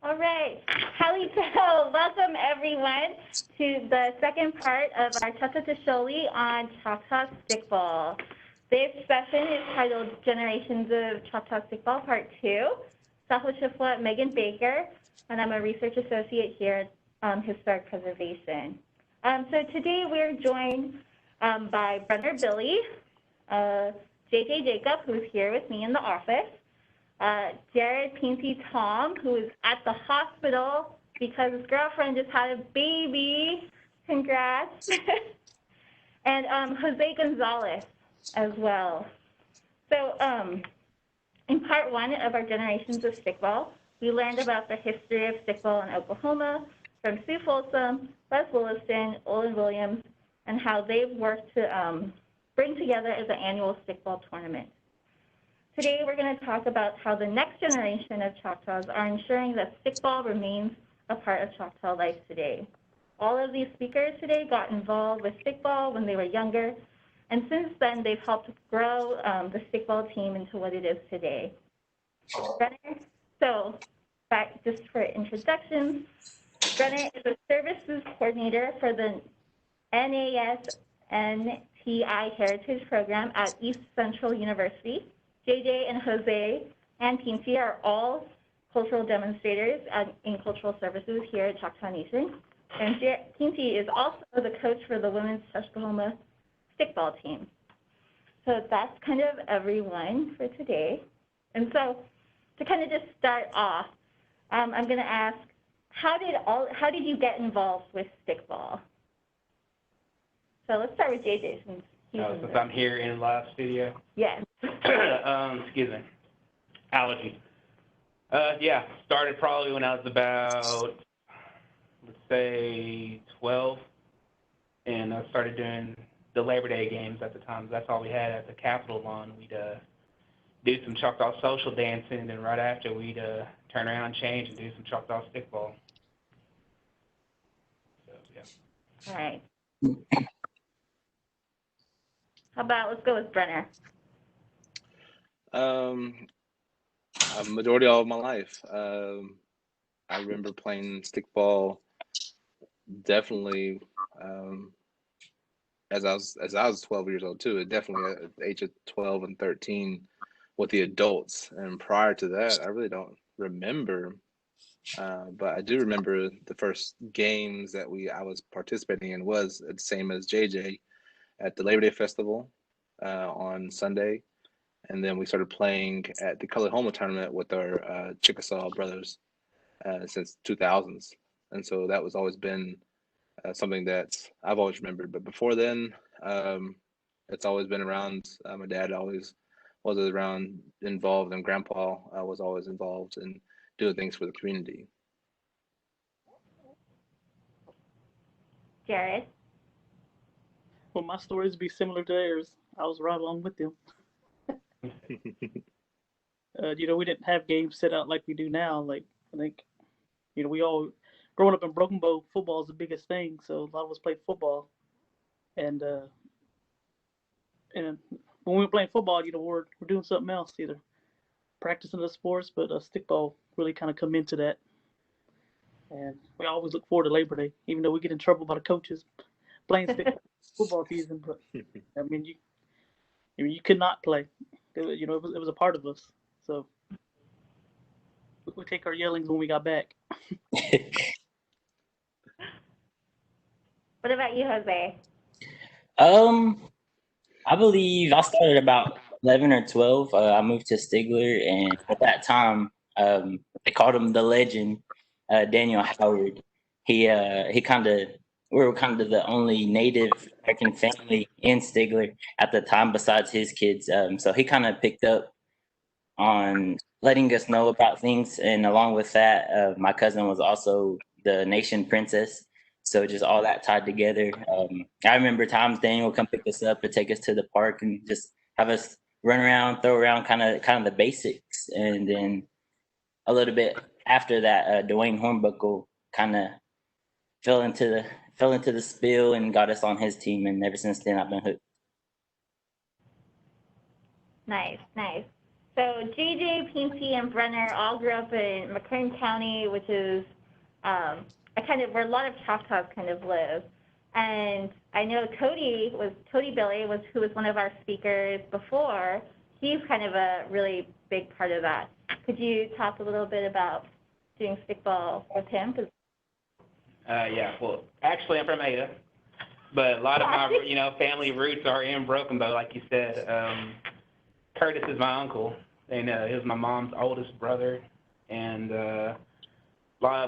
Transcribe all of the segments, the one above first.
All right. Halito, welcome everyone to the second part of our Choctaw Tasholi on Choctaw Stickball. This session is titled Generations of Choctaw Stickball Part 2. Sahwa Megan Baker, and I'm a research associate here at Historic Preservation. So today we're joined by Brenner Billy, JJ Jacob, who's here with me in the office, Jared Pincy Tom, who is at the hospital because his girlfriend just had a baby. Congrats. And Jose Gonzalez as well. So in part one of our Generations of Stickball, we learned about the history of stickball in Oklahoma from Sue Folsom, Les Williston, Olin Williams, and how they've worked to bring together as an annual stickball tournament. Today, we're going to talk about how the next generation of Choctaws are ensuring that stickball remains a part of Choctaw life today. All of these speakers today got involved with stickball when they were younger, and since then, they've helped grow the stickball team into what it is today. Brenner, so back just for introductions, Brenner is a services coordinator for the NASNTI Heritage Program at East Central University. JJ and Jose and Pincy are all cultural demonstrators in cultural services here at Choctaw Nation. And Pincy is also the coach for the women's Susquehanna stickball team. So that's kind of everyone for today. And so to kind of just start off, I'm going to ask, how did you get involved with stickball? So let's start with JJ since since I'm here in live studio. Yes. Excuse me. Allergy. Yeah, started probably when I was about, let's say, 12, and I started doing the Labor Day games at the time. That's all we had at the Capitol lawn. We'd do some Choctaw social dancing, and right after we'd turn around, change, and do some Choctaw stickball. So, yeah. All right. How about, let's go with Brenner. A majority of my life. I remember playing stickball definitely as I was 12 years old too. Definitely at the age of 12 and 13 with the adults. And prior to that, I really don't remember. But I do remember the first games that I was participating in was the same as JJ at the Labor Day Festival on Sunday. And then we started playing at the Colored Homo tournament with our Chickasaw brothers since 2000s. And so that was always been something that I've always remembered. But before then, it's always been around. My dad always was around, involved, and Grandpa was always involved in doing things for the community. Jared? Well, my stories be similar to theirs. I was right along with them. We didn't have games set out like we do now. Like, I think, we all, growing up in Broken Bow, football is the biggest thing. So a lot of us played football. And when we were playing football, we're doing something else, either practicing the sports, but stickball really kind of come into that. And we always look forward to Labor Day, even though we get in trouble by the coaches playing stickball football season. But I mean, you could not play. It was a part of us. So we take our yellings when we got back. What about you, Jose? I believe I started about 11 or 12. I moved to Stigler, and at that time, they called him the legend, Daniel Howard. We were kind of the only Native American family in Stigler at the time, besides his kids. So he kind of picked up on letting us know about things, and along with that, my cousin was also the nation princess. So just all that tied together. I remember times Daniel would come pick us up to take us to the park and just have us run around, throw around kind of the basics. And then a little bit after that, Dwayne Hornbuckle kind of fell into the spill and got us on his team. And ever since then, I've been hooked. Nice. So So JJ, Pincy, and Brenner all grew up in McLean County, which is where a lot of Choctaws kind of live. And I know Cody Billy who was one of our speakers before. He's kind of a really big part of that. Could you talk a little bit about doing stickball with him? Yeah, well, actually, I'm from Ada, but a lot of my, family roots are in Broken Bow, like you said. Curtis is my uncle, and he was my mom's oldest brother, and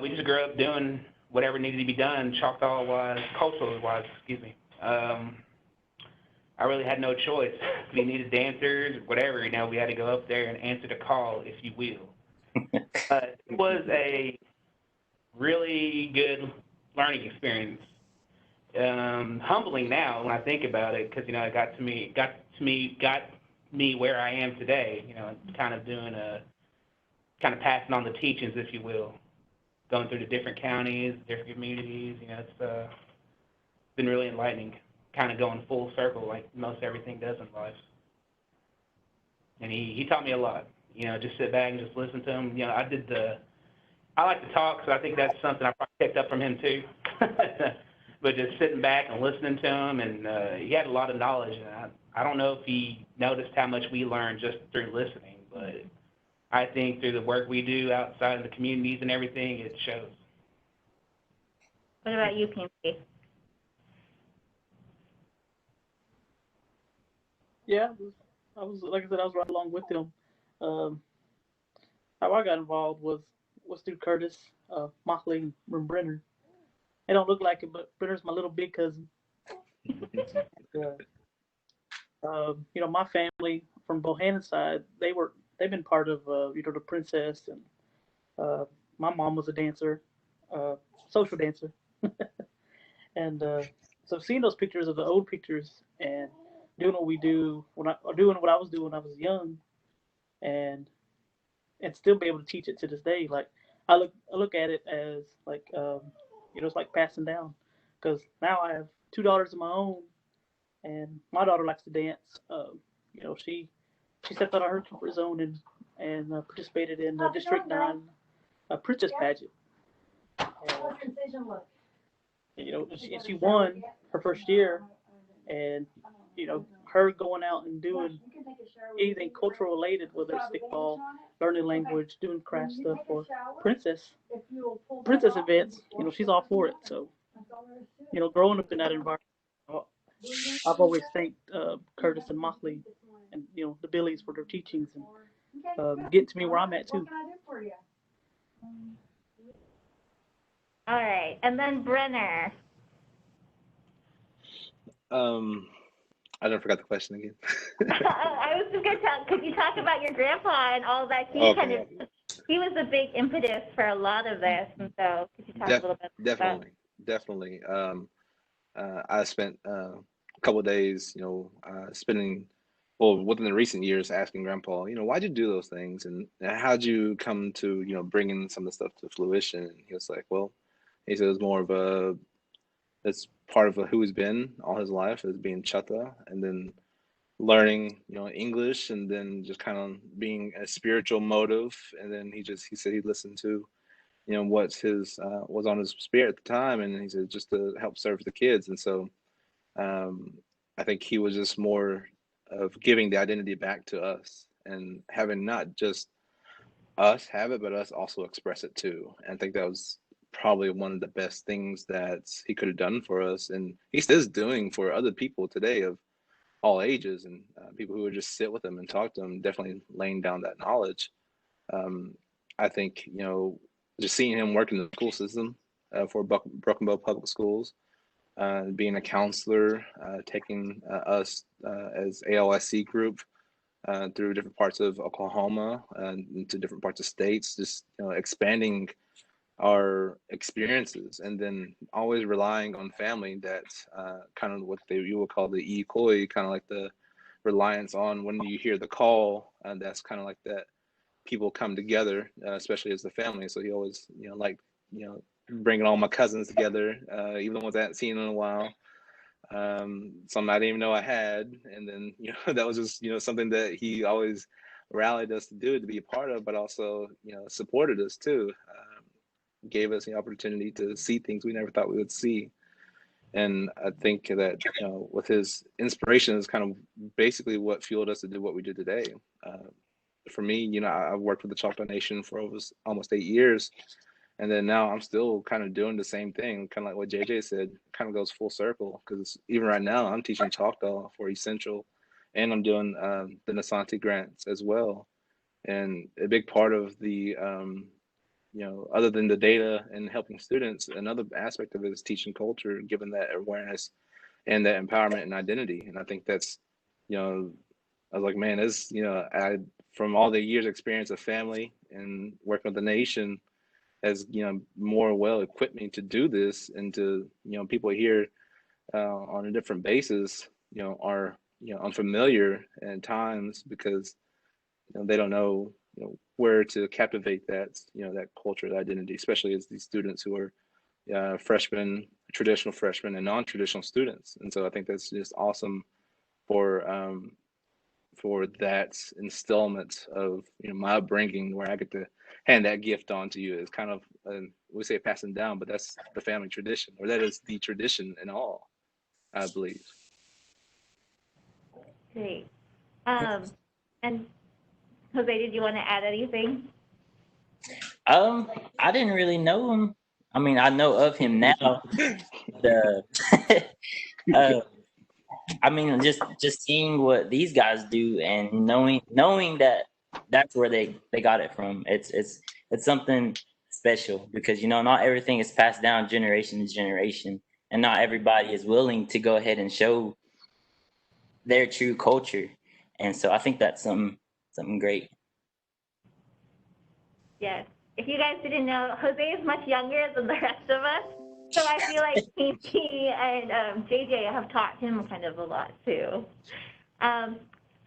we just grew up doing whatever needed to be done, Choctaw-wise, cultural-wise, excuse me. I really had no choice. We needed dancers, whatever, we had to go up there and answer the call, if you will. It was a really good learning experience. Humbling now when I think about it, because it got me where I am today. Kind of passing on the teachings, if you will, going through the different counties, different communities. It's been really enlightening. Kind of going full circle, like most everything does in life. And he taught me a lot. Just sit back and just listen to him. I like to talk, so I think that's something I probably picked up from him too. But just sitting back and listening to him, and he had a lot of knowledge. And I don't know if he noticed how much we learned just through listening, but I think through the work we do outside in the communities and everything, it shows. What about you, Pinky? Yeah, I was like I said, I was right along with him. How I got involved was through Curtis, Mockley, and Brenner. They don't look like it, but Brenner's my little big cousin. My family from Bohannon's side, they've been part of the Princess, and my mom was a dancer, social dancer, and so seeing those pictures of the old pictures and doing what we do doing what I was doing when I was young, and still be able to teach it to this day. Like I look at it as like it's like passing down, because now I have two daughters of my own, and my daughter likes to dance. She stepped out of her comfort zone and participated in the District 9 Princess pageant. And she won her first year, and her going out and doing anything cultural related, whether it's stickball, learning language, doing craft stuff, or princess events, she's all for it. So, growing up in that environment, I've always thanked Curtis and Mockley and the Billies for their teachings and getting to me where I'm at too. All right, and then Brenner. I don't forgot the question again. I was just gonna could you talk about your grandpa and all that? He was a big impetus for a lot of this, and so could you talk a little bit about that? Definitely. I spent a couple of days, spending, within the recent years, asking Grandpa, why'd you do those things, and how'd you come to, bringing some of the stuff to fruition? And he was like, he said it was more of that's part of who he's been all his life, as being Choctaw, and then learning, English, and then just kind of being a spiritual motive. And then he said he listened to, what's his was on his spirit at the time, and he said just to help serve the kids. And so I think he was just more of giving the identity back to us and having not just us have it, but us also express it too. And I think that was probably one of the best things that he could have done for us, and he still doing for other people today of all ages, and people who would just sit with him and talk to him, definitely laying down that knowledge. I think, just seeing him work in the school system for Broken Bow Public Schools, being a counselor, taking us as ALSC group through different parts of Oklahoma and into different parts of states, just expanding our experiences, and then always relying on family. That's kind of what you would call the ECOI, kind of like the reliance on when you hear the call, and that's kind of like that people come together, especially as the family. So he always, bringing all my cousins together, even the ones I hadn't seen in a while. Some I didn't even know I had, and then that was just something that he always rallied us to do, to be a part of, but also, supported us too. Gave us the opportunity to see things we never thought we would see. And I think that, with his inspiration is kind of basically what fueled us to do what we do today. For me, I've worked with the Choctaw Nation for almost 8 years. And then now I'm still kind of doing the same thing, kind of like what JJ said, kind of goes full circle. Because even right now, I'm teaching Choctaw for Essential, and I'm doing the Nasanti grants as well. And a big part of the, other than the data and helping students, another aspect of it is teaching culture, giving that awareness and that empowerment and identity. And I think that's, I was like, man, from all the years experience of family and working with the nation, has more well equipped me to do this, and to people here on a different basis are unfamiliar at times, because they don't know where to captivate that that culture, that identity, especially as these students who are freshmen, traditional freshmen, and non-traditional students. And so I think that's just awesome for that installment of my upbringing, where I get to hand that gift on to you. It's kind of we say passing down, but that's the family tradition, or that is the tradition in all, I believe. Great. And Jose, did you want to add anything? I didn't really know him. I mean, I know of him now. I mean, just seeing what these guys do, and knowing that that's where they got it from. It's something special, because not everything is passed down generation to generation, and not everybody is willing to go ahead and show their true culture. And so I think that's something great. Yes. If you guys didn't know, Jose is much younger than the rest of us. So I feel like Pinky and JJ have taught him kind of a lot too. Kind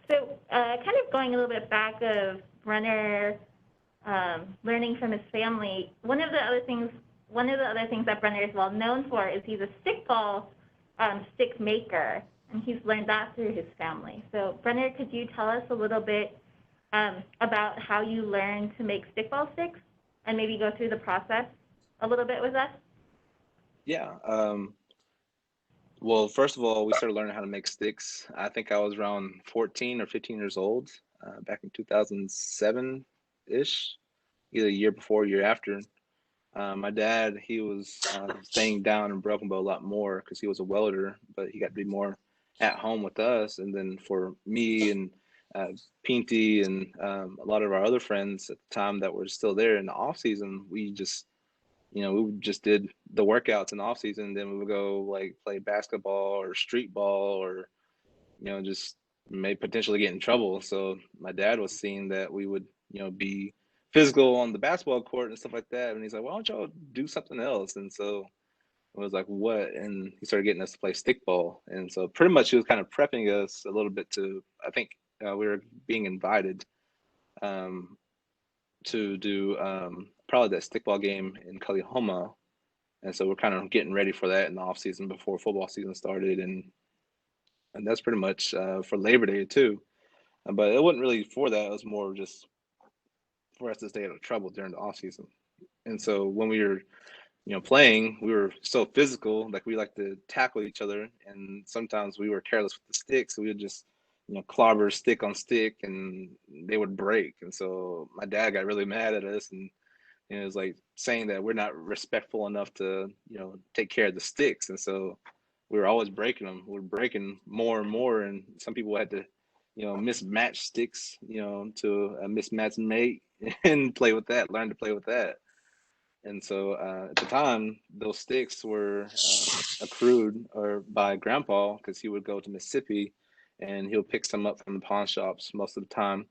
of going a little bit back of Brenner learning from his family. One of the other things that Brenner is well known for is he's a stickball stick maker, and he's learned that through his family. So Brenner, could you tell us a little bit about how you learned to make stickball sticks, and maybe go through the process a little bit with us? Yeah. Well, first of all, we started learning how to make sticks. I think I was around 14 or 15 years old, back in 2007-ish, either a year before, a year after. My dad, he was staying down in Broken Bow a lot more because he was a welder, but he got to be more at home with us. And then for me and Pinty and a lot of our other friends at the time that were still there in the off season, we just did the workouts in the off season. Then we would go like play basketball or street ball, or just may potentially get in trouble. So my dad was seeing that we would be physical on the basketball court and stuff like that, and he's like, why don't y'all do something else? And so I was like, what? And he started getting us to play stickball. And so pretty much he was kind of prepping us a little bit to, I think we were being invited to do probably that stickball game in Kalihoma. And so we're kind of getting ready for that in the off season before football season started. And that's pretty much for Labor Day too. But it wasn't really for that. It was more just for us to stay out of trouble during the off season. And so when we were, playing, we were so physical, like we like to tackle each other. And sometimes we were careless with the sticks. So we would just, clobber stick on stick, and they would break. And so my dad got really mad at us, and it was like saying that we're not respectful enough to, take care of the sticks. And so we were always breaking them. We were breaking more and more. And some people had to, mismatch sticks, to a mismatched mate and play with that, learn to play with that. And so at the time, those sticks were accrued or by Grandpa, because he would go to Mississippi and he'll pick some up from the pawn shops most of the time,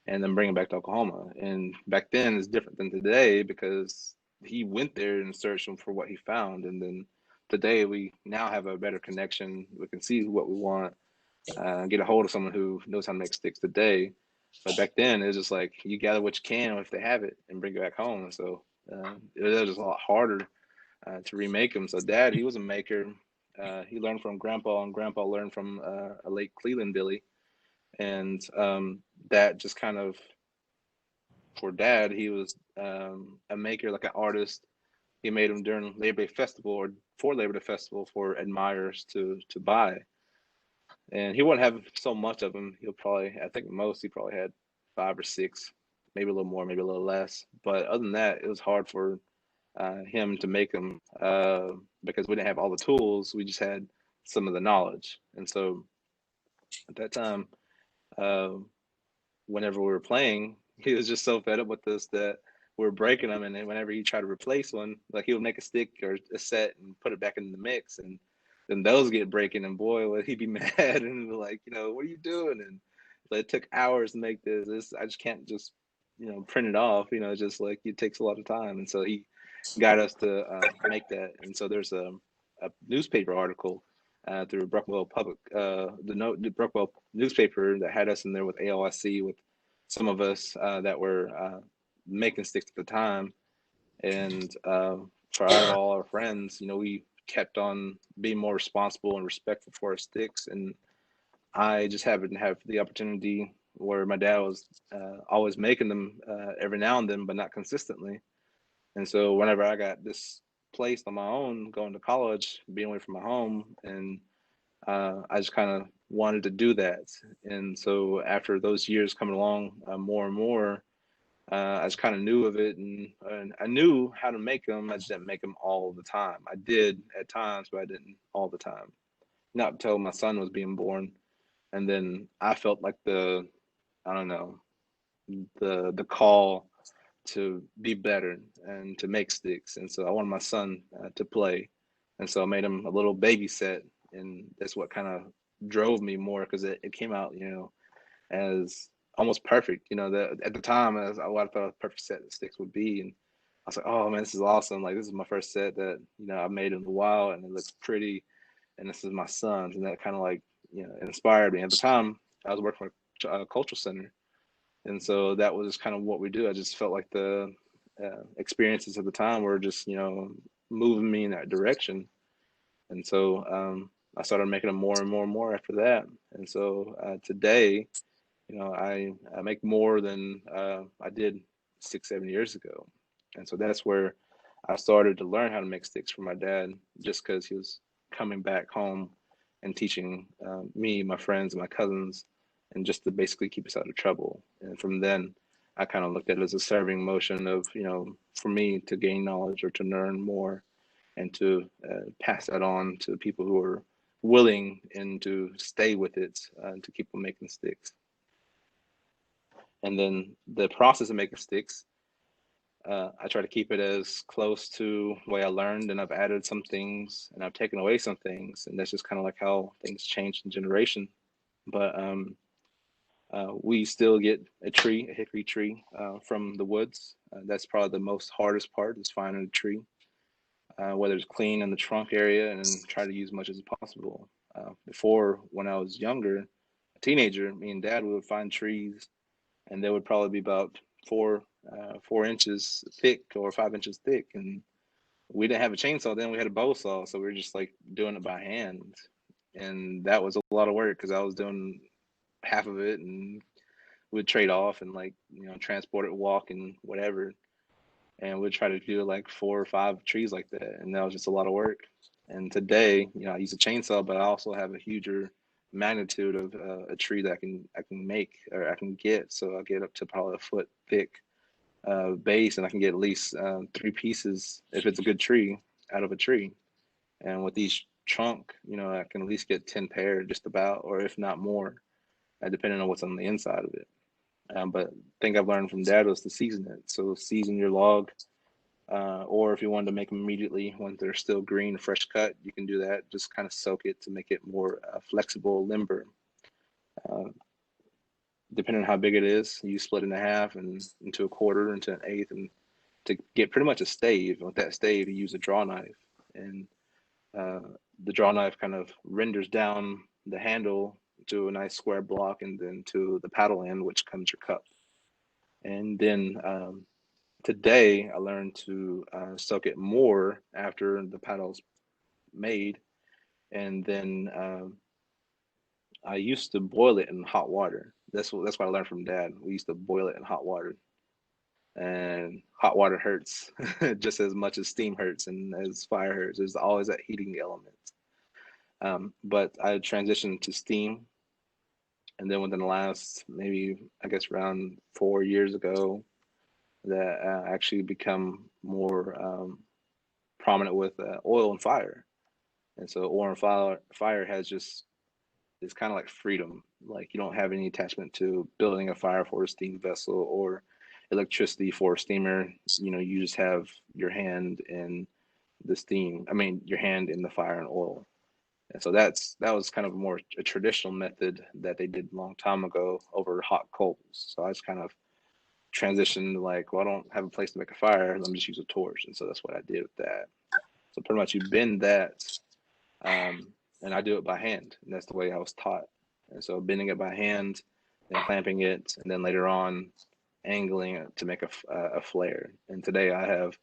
and then bring them back to Oklahoma. And back then is different than today, because he went there and searched them for what he found. And then today we now have a better connection. We can see what we want, get a hold of someone who knows how to make sticks today. But back then, it was just like you gather what you can if they have it and bring it back home. And so it was just a lot harder to remake them. So Dad, he was a maker. He learned from Grandpa, and Grandpa learned from a late Cleveland Billy. And that just kind of, for Dad, he was a maker, like an artist. He made them during Labor Day Festival or for Labor Day Festival for admirers to buy. And he wouldn't have so much of them. He'll probably, I think most, he probably had 5 or 6, maybe a little more, maybe a little less. But other than that, it was hard for him to make them because we didn't have all the tools. We just had some of the knowledge. And so at that time, uh, whenever we were playing, he was just so fed up with us that we were breaking them. And then whenever he tried to replace one, like he would make a stick or a set and put it back in the mix. And then those get breaking. And boy, would he be mad and be like, what are you doing? And it took hours to make this. I just can't just, print it off. Just like it takes a lot of time. And so he got us to make that. And so there's a newspaper article through Brookwell Public, the Brookwell newspaper that had us in there with ALSC, with some of us that were making sticks at the time. And for out of all our friends, we kept on being more responsible and respectful for our sticks. And I just happened to have the opportunity where my dad was always making them every now and then, but not consistently. And so whenever I got this placed on my own, going to college, being away from my home, and I just kind of wanted to do that. And so after those years coming along more and more, I just kind of knew of it, and I knew how to make them. I just didn't make them all the time. I did at times, but I didn't all the time. Not until my son was being born, and then I felt like I don't know, the call to be better and to make sticks. And so I wanted my son to play, and so I made him a little baby set, and that's what kind of drove me more, because it came out, as almost perfect. That at the time, as what I thought a perfect set of sticks would be. And I was like, oh man, this is awesome. Like, this is my first set that I've made in a while, and it looks pretty. And this is my son's, and that kind of like inspired me. At the time, I was working for a cultural center, and so that was kind of what we do. I just felt like the experiences at the time were just moving me in that direction. And so I started making them more and more and more after that. And so today, I make more than I did 6, 7 years ago. And so that's where I started to learn how to make sticks for my dad, just because he was coming back home and teaching me, my friends, and my cousins, and just to basically keep us out of trouble. And from then, I kind of looked at it as a serving motion of, for me to gain knowledge or to learn more, and to pass that on to people who are willing and to stay with it, to keep on making sticks. And then the process of making sticks, I try to keep it as close to the way I learned, and I've added some things and I've taken away some things, and that's just kind of like how things change in generation. But we still get a hickory tree from the woods. That's probably the most hardest part, is finding a tree, whether it's clean in the trunk area, and try to use much as possible. Before, when I was younger, a teenager, me and Dad would find trees, and they would probably be about 4 inches thick or 5 inches thick. And we didn't have a chainsaw then, we had a bow saw. So we were just like doing it by hand. And that was a lot of work, because I was doing half of it, and we'd trade off and transport it, walk, and whatever. And we'd try to do like 4 or 5 trees like that. And that was just a lot of work. And today, I use a chainsaw, but I also have a huger magnitude of a tree that I can make, or I can get. So I get up to probably a foot thick base, and I can get at least 3 pieces, if it's a good tree, out of a tree. And with each trunk, I can at least get 10 pair, just about, or if not more, depending on what's on the inside of it. But the thing I've learned from Dad was to season it. So season your log, or if you wanted to make them immediately when they're still green, fresh cut, you can do that. Just kind of soak it to make it more flexible, limber. Uh, Depending on how big it is, you split it in half and into a quarter, into an eighth, and to get pretty much a stave. With that stave, you use a draw knife, and the draw knife kind of renders down the handle to a nice square block, and then to the paddle end, which comes your cup. And then today, I learned to soak it more after the paddle's made, and then I used to boil it in hot water. That's what I learned from Dad. We used to boil it in hot water, and hot water hurts just as much as steam hurts and as fire hurts. There's always that heating element. But I transitioned to steam, and then within the last maybe I guess around 4 years ago, that actually become more prominent with oil and fire. And so oil and fire has just it's kind of like freedom. Like you don't have any attachment to building a fire for a steam vessel or electricity for a steamer. You just have your hand in the steam. I mean, your hand in the fire and oil. And so that was kind of more a traditional method that they did a long time ago over hot coals. So I just kind of transitioned like, well, I don't have a place to make a fire. Let me just use a torch. And so that's what I did with that. So pretty much you bend that, and I do it by hand. And that's the way I was taught. And so bending it by hand, then clamping it, and then later on angling it to make a flare. And today I have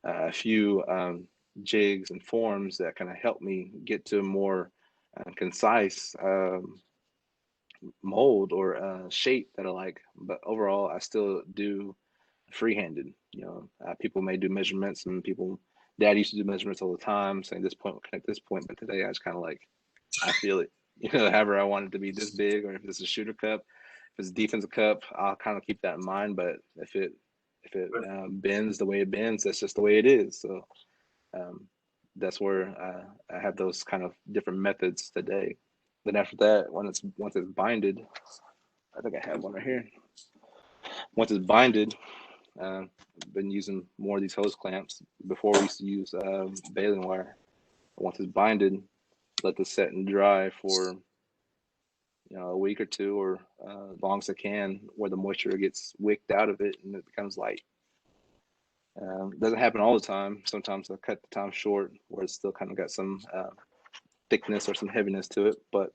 a few jigs and forms that kind of help me get to a more concise mold or shape that I like. But overall, I still do free-handed. People may do measurements, and Dad used to do measurements all the time, saying this point will connect this point. But today, I just kind of like I feel it. However I want it to be this big, or if it's a shooter cup, if it's a defensive cup, I'll kind of keep that in mind. But if it bends the way it bends, that's just the way it is. So um, that's where I have those kind of different methods today. Then after that, once it's binded, I think I have one right here. Once it's binded, I've been using more of these hose clamps. Before we used to use baling wire. Once it's binded, let this set and dry for a week or two, or as long as it can, where the moisture gets wicked out of it and it becomes light. Doesn't happen all the time. Sometimes I cut the time short where it's still kind of got some thickness or some heaviness to it. But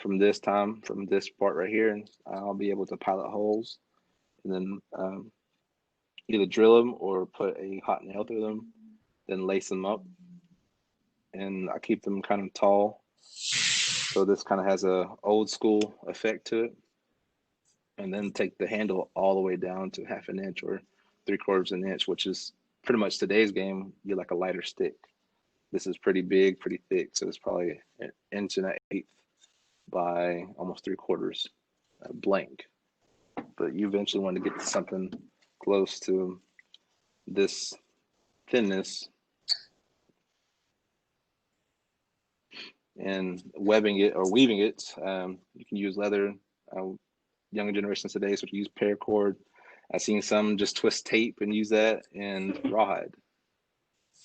from this part right here, I'll be able to pilot holes and then either drill them or put a hot nail through them, then lace them up. And I keep them kind of tall. So this kind of has a old school effect to it. And then take the handle all the way down to 1/2 inch or 3/4 of an inch, which is pretty much today's game. You like a lighter stick. This is pretty big, pretty thick. So it's probably 1.1 by almost 3/4 blank. But you eventually want to get to something close to this thinness, and webbing it or weaving it. You can use leather. Younger generations today, so you use paracord. I've seen some just twist tape and use that, and rawhide.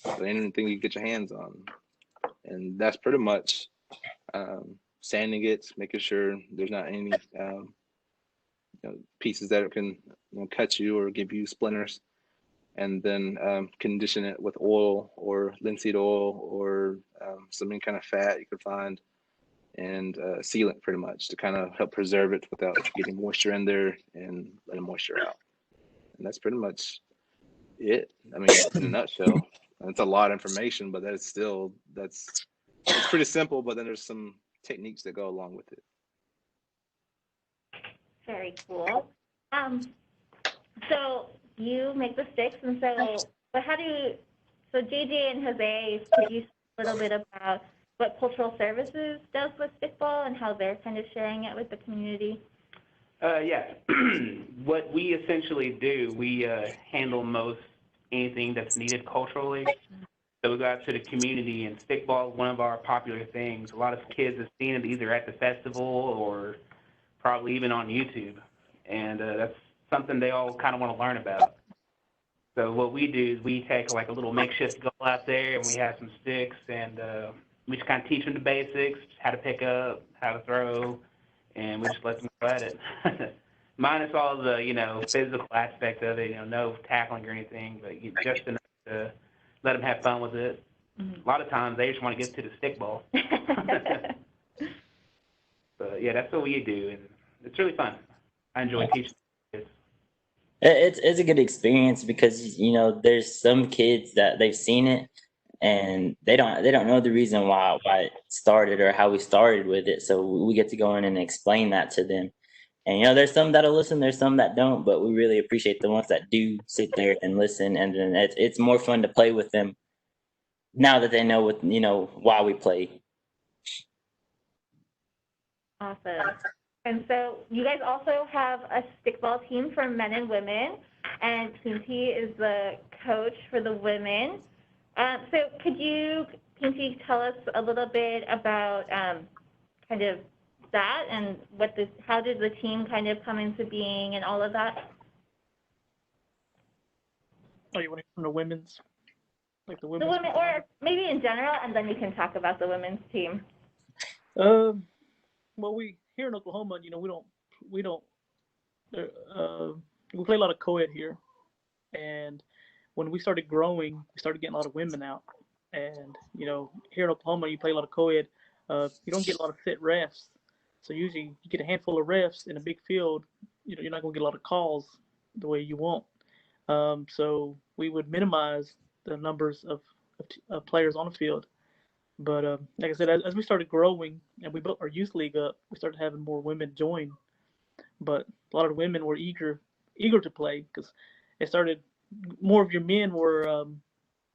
So anything you get your hands on. And that's pretty much sanding it, making sure there's not any pieces that can cut you or give you splinters. And then condition it with oil or linseed oil or some kind of fat you could find, and sealant pretty much to kind of help preserve it without getting moisture in there and letting moisture out. And that's pretty much it. I mean, in a nutshell. It's a lot of information, but it's pretty simple, but then there's some techniques that go along with it. Very cool. So you make the sticks, and so JJ and Jose, could you say a little bit about what Cultural Services does with Stickball and how they're kind of sharing it with the community? Yeah. What we essentially do, we handle most anything that's needed culturally. So we go out to the community, and Stickball is one of our popular things. A lot of kids have seen it either at the festival or probably even on YouTube. And that's something they all kind of want to learn about. So what we do is we take like a little makeshift goal out there, and we have some sticks, and we just kind of teach them the basics, how to pick up, how to throw, and we just let them go at it. Minus all the, physical aspect of it, no tackling or anything, but just enough to let them have fun with it. Mm-hmm. A lot of times they just want to get to the stickball. But yeah, that's what we do, and it's really fun. I enjoy teaching kids. It's a good experience because there's some kids that they've seen it and they don't know the reason why it started or how we started with it. So we get to go in and explain that to them. And there's some that'll listen, there's some that don't, but we really appreciate the ones that do sit there and listen. And then it's more fun to play with them now that they know why we play. Awesome. And so you guys also have a stickball team for men and women, and Pinty is the coach for the women. So could you, Pinty, tell us a little bit about kind of that and how did the team kind of come into being and all of that? Oh, you want to hear from the women's? Like the The women's? women, or maybe in general, and then we can talk about the women's team. Well, we here in Oklahoma, we don't we play a lot of co-ed here, and when we started growing, we started getting a lot of women out, and here in Oklahoma, you play a lot of co-ed. You don't get a lot of fit refs, so usually you get a handful of refs in a big field. You're not going to get a lot of calls the way you want. So we would minimize the numbers of players on the field. But like I said, as we started growing and we built our youth league up, we started having more women join. But a lot of the women were eager to play because it started. More of your men were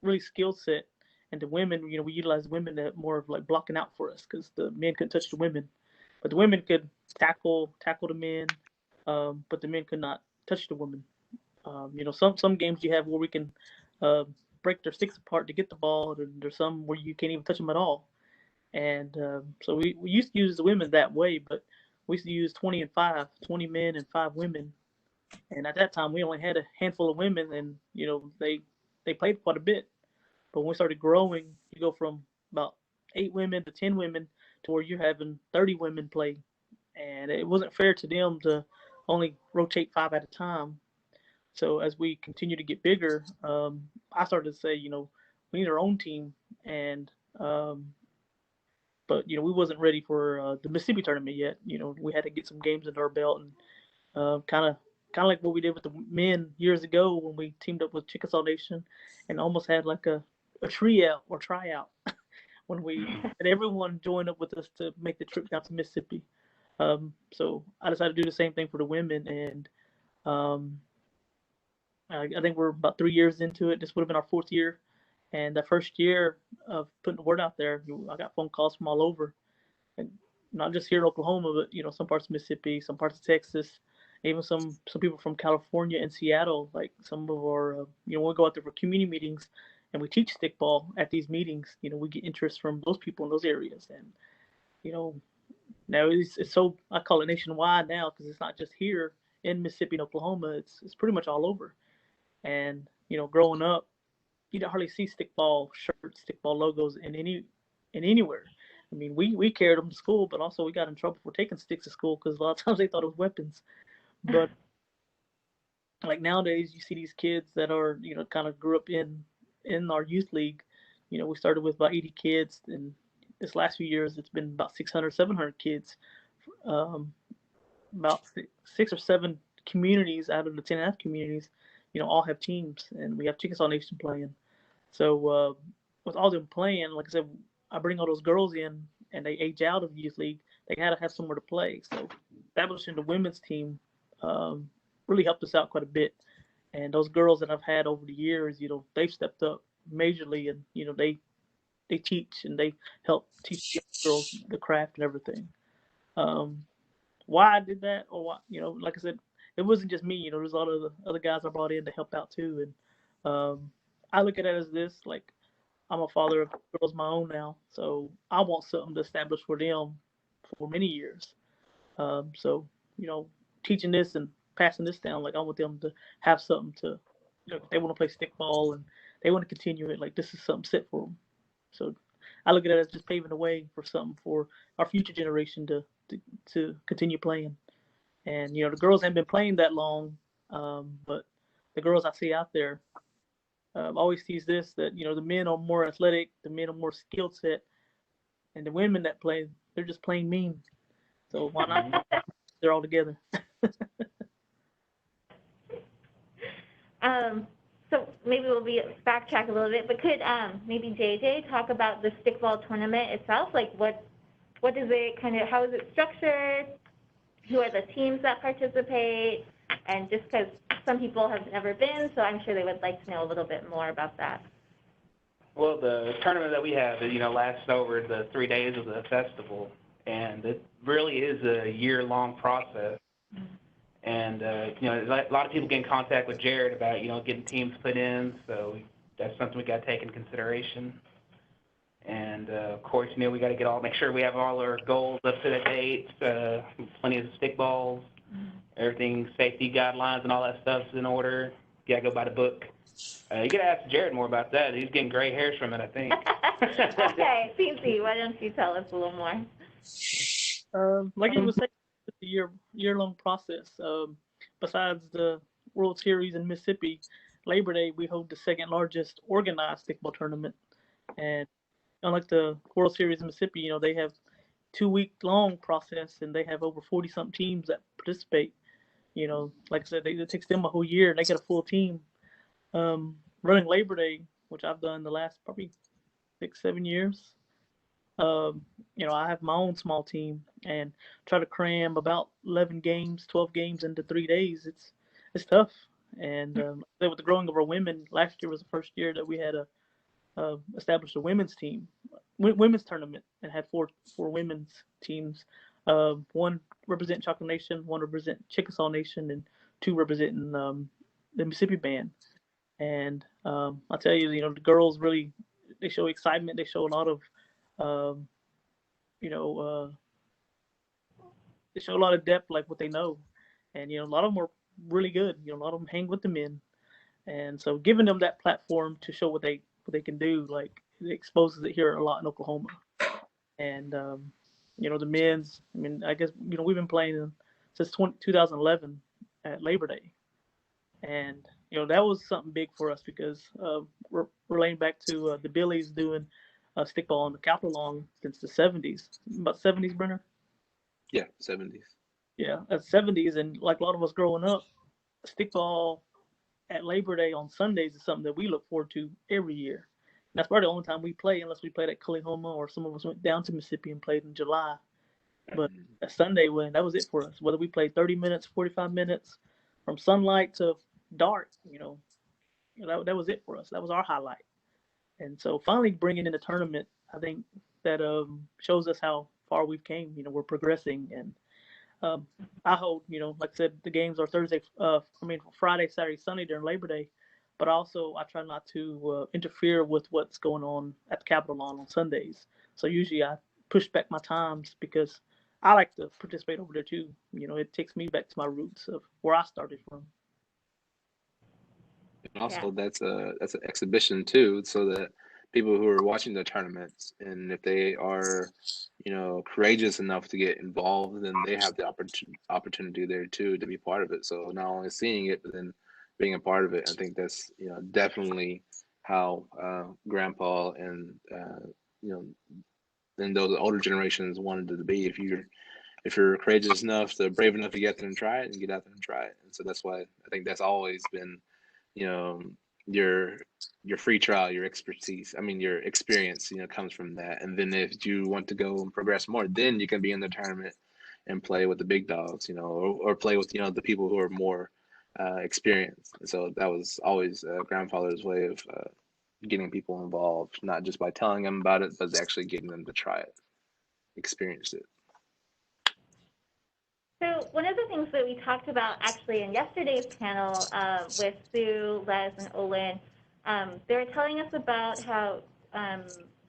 really skill set, and the women, we utilized women that more of like blocking out for us because the men couldn't touch the women, but the women could tackle the men, but the men could not touch the women. Some games you have where we can break their sticks apart to get the ball, and there's some where you can't even touch them at all. And so we used to use the women that way, but we used to use 20 and 5, 20 men and 5 women. And at that time, we only had a handful of women, and they played quite a bit. But when we started growing, you go from about 8 women to 10 women to where you're having 30 women play, and it wasn't fair to them to only rotate 5 at a time. So as we continue to get bigger, I started to say, we need our own team, and but we wasn't ready for the Mississippi tournament yet. We had to get some games under our belt, and kind of like what we did with the men years ago when we teamed up with Chickasaw Nation, and almost had like a tryout when we had everyone join up with us to make the trip down to Mississippi. So I decided to do the same thing for the women, and I think we're about 3 years into it. This would have been our 4th year. And the first year of putting the word out there, I got phone calls from all over, and not just here in Oklahoma, but some parts of Mississippi, some parts of Texas, even some people from California and Seattle. Like some of our, when we go out there for community meetings, and we teach stickball at these meetings, we get interest from those people in those areas. And now it's so, I call it nationwide now because it's not just here in Mississippi and Oklahoma. It's pretty much all over. And growing up, you don't hardly see stickball shirts, stickball logos in anywhere. I mean, we carried them to school, but also we got in trouble for taking sticks to school because a lot of times they thought it was weapons. But like nowadays, you see these kids that are kind of grew up in our youth league. We started with about 80 kids, and this last few years it's been about 600, 700 kids. About 6 or 7 communities out of the 10.5 communities, all have teams, and we have Chickasaw Nation playing. So with all them playing, like I said, I bring all those girls in, and they age out of the youth league. They got to have somewhere to play. So establishing the women's team really helped us out quite a bit. And those girls that I've had over the years, they've stepped up majorly, and they teach and they help teach the girls the craft and everything. Why I did that, or why, like I said, it wasn't just me. There's a lot of the other guys I brought in to help out too. And I look at it as this, like, I'm a father of girls of my own now, so I want something to establish for them for many years. So teaching this and passing this down, like I want them to have something to, if they want to play stickball and they want to continue it, like this is something set for them. So I look at it as just paving the way for something for our future generation to continue playing. And the girls haven't been playing that long, but the girls I see out there always sees this, that the men are more athletic, the men are more skill set, and the women that play, they're just plain mean. So why not? They're all together. So maybe we'll backtrack a little bit, but could maybe JJ talk about the stickball tournament itself? Like what is it kind of, how is it structured? Who are the teams that participate? And just because some people have never been, so I'm sure they would like to know a little bit more about that. Well, the tournament that we have, lasts over the 3 days of the festival, and it really is a year-long process. And, a lot of people get in contact with Jared about, getting teams put in, so that's something we got to take into consideration. And, of course, we got to make sure we have all our goals up to the date, plenty of stickballs, everything, safety guidelines and all that stuff's in order. You got to go by the book. You got to ask Jared more about that. He's getting gray hairs from it, I think. Okay, Cece, why don't you tell us a little more? Like you were saying, it's a year-long process. Besides the World Series in Mississippi, Labor Day, we hold the second largest organized stickball tournament. And unlike the World Series in Mississippi, they have 2-week-long process, and they have over 40-something teams that participate. Like I said, it takes them a whole year, and they get a full team. Running Labor Day, which I've done the last probably 6-7 years. I have my own small team and try to cram about 11 games, 12 games into 3 days. It's tough. And with the growing of our women, last year was the first year that we had established a women's team, women's tournament, and had four women's teams. One represent Choctaw Nation, one represent Chickasaw Nation, and 2 representing the Mississippi band. And I tell you, the girls really, they show excitement. They show a lot of, they show a lot of depth, like what they know. And, a lot of them are really good. A lot of them hang with the men. And so giving them that platform to show what they can do, like, it exposes it here a lot in Oklahoma. And, the men's, I guess, we've been playing since 2011 at Labor Day. And, that was something big for us because we're relating back to the Billies doing stickball on the Capitol Lawn since the 70s. About 70s, Brenner? Yeah, 70s. Yeah, that's 70s. And like a lot of us growing up, stickball at Labor Day on Sundays is something that we look forward to every year. And that's probably the only time we play, unless we played at Culahoma or some of us went down to Mississippi and played in July. But that Sunday, that was it for us. Whether we played 30 minutes, 45 minutes, from sunlight to dark, that was it for us. That was our highlight. And so finally bringing in the tournament, I think that shows us how far we've came. We're progressing. And I hold, like I said, the games are Friday, Saturday, Sunday during Labor Day. But also I try not to interfere with what's going on at the Capitol Lawn on Sundays. So usually I push back my times because I like to participate over there too. It takes me back to my roots of where I started from. And also, that's an exhibition too, so that people who are watching the tournaments, and if they are, courageous enough to get involved, then they have the opportunity there too to be part of it. So not only seeing it, but then being a part of it. I think that's definitely how Grandpa and and those older generations wanted it to be. If you're courageous enough, brave enough to get there and try it, and get out there and try it. And so that's why I think that's always been your free trial, your expertise. Your experience, comes from that. And then if you want to go and progress more, then you can be in the tournament and play with the big dogs, or play with, the people who are more experienced. And so that was always grandfather's way of getting people involved, not just by telling them about it, but actually getting them to try it, experience it. So one of the things that we talked about actually in yesterday's panel with Sue, Les, and Olin, they were telling us about how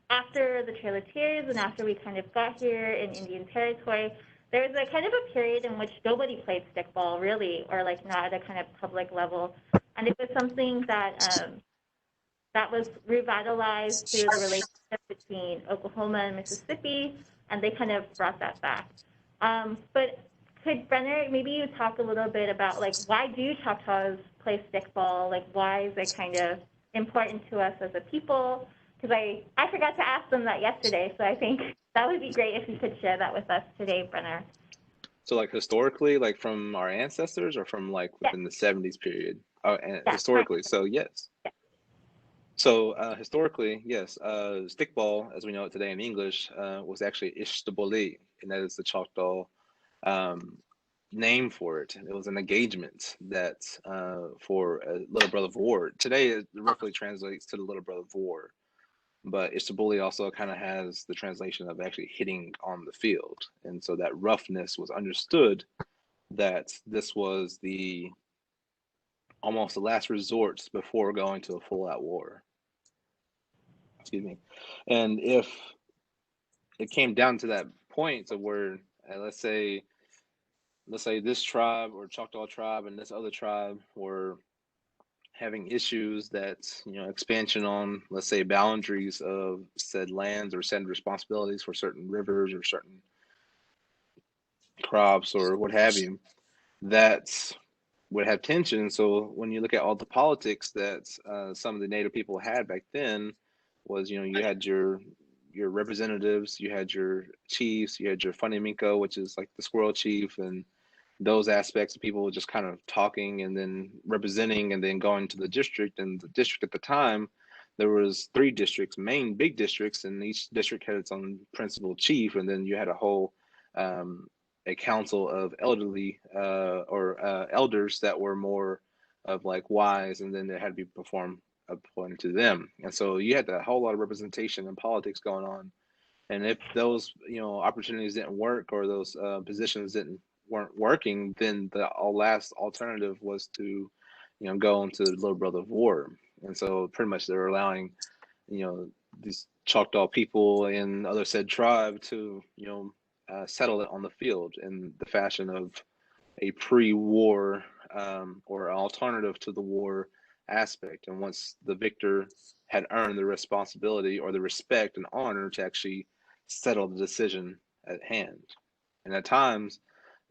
after the Trail of Tears and after we kind of got here in Indian Territory, there was a kind of a period in which nobody played stickball really, or like not at a kind of public level. And it was something that that was revitalized through the relationship between Oklahoma and Mississippi, and they kind of brought that back. But could Brenner, maybe you talk a little bit about, like, why do Choctaws play stickball? Like, why is it kind of important to us as a people? Because I forgot to ask them that yesterday, so I think that would be great if you could share that with us today, Brenner. So, like, historically, like from our ancestors, or from like within the 70s period? and Yeah, historically. So yes. So historically, yes, stickball, as we know it today in English, was actually Ishtiboli, and that is the Choctaw um, name for it. It was an engagement that for a little brother of war. Today, it roughly translates to the little brother of war, but Ishtiboli also kind of has the translation of actually hitting on the field, and so that roughness was understood that this was the almost the last resort before going to a full-out war. Excuse me. And if it came down to that point of where, let's say this tribe or Choctaw tribe and this other tribe were having issues that, expansion on, let's say, boundaries of said lands or said responsibilities for certain rivers or certain crops or what have you, that would have tension. So when you look at all the politics that some of the Native people had back then, was you had your representatives, you had your chiefs, you had your Funimiko, which is like the squirrel chief, and those aspects of people just kind of talking and then representing and then going to the district. And the district at the time, there was 3 districts, main big districts, and each district had its own principal chief, and then you had a whole a council of elderly or elders that were more of like wise, and then they had to be performed according to them. And so you had a whole lot of representation and politics going on. And if those opportunities didn't work or those positions weren't working, then the last alternative was to go into the little brother of war. And so pretty much they're allowing these Choctaw people and other said tribe to settle it on the field in the fashion of a pre-war or alternative to the war aspect. And once the victor had earned the responsibility or the respect and honor to actually settle the decision at hand. And at times,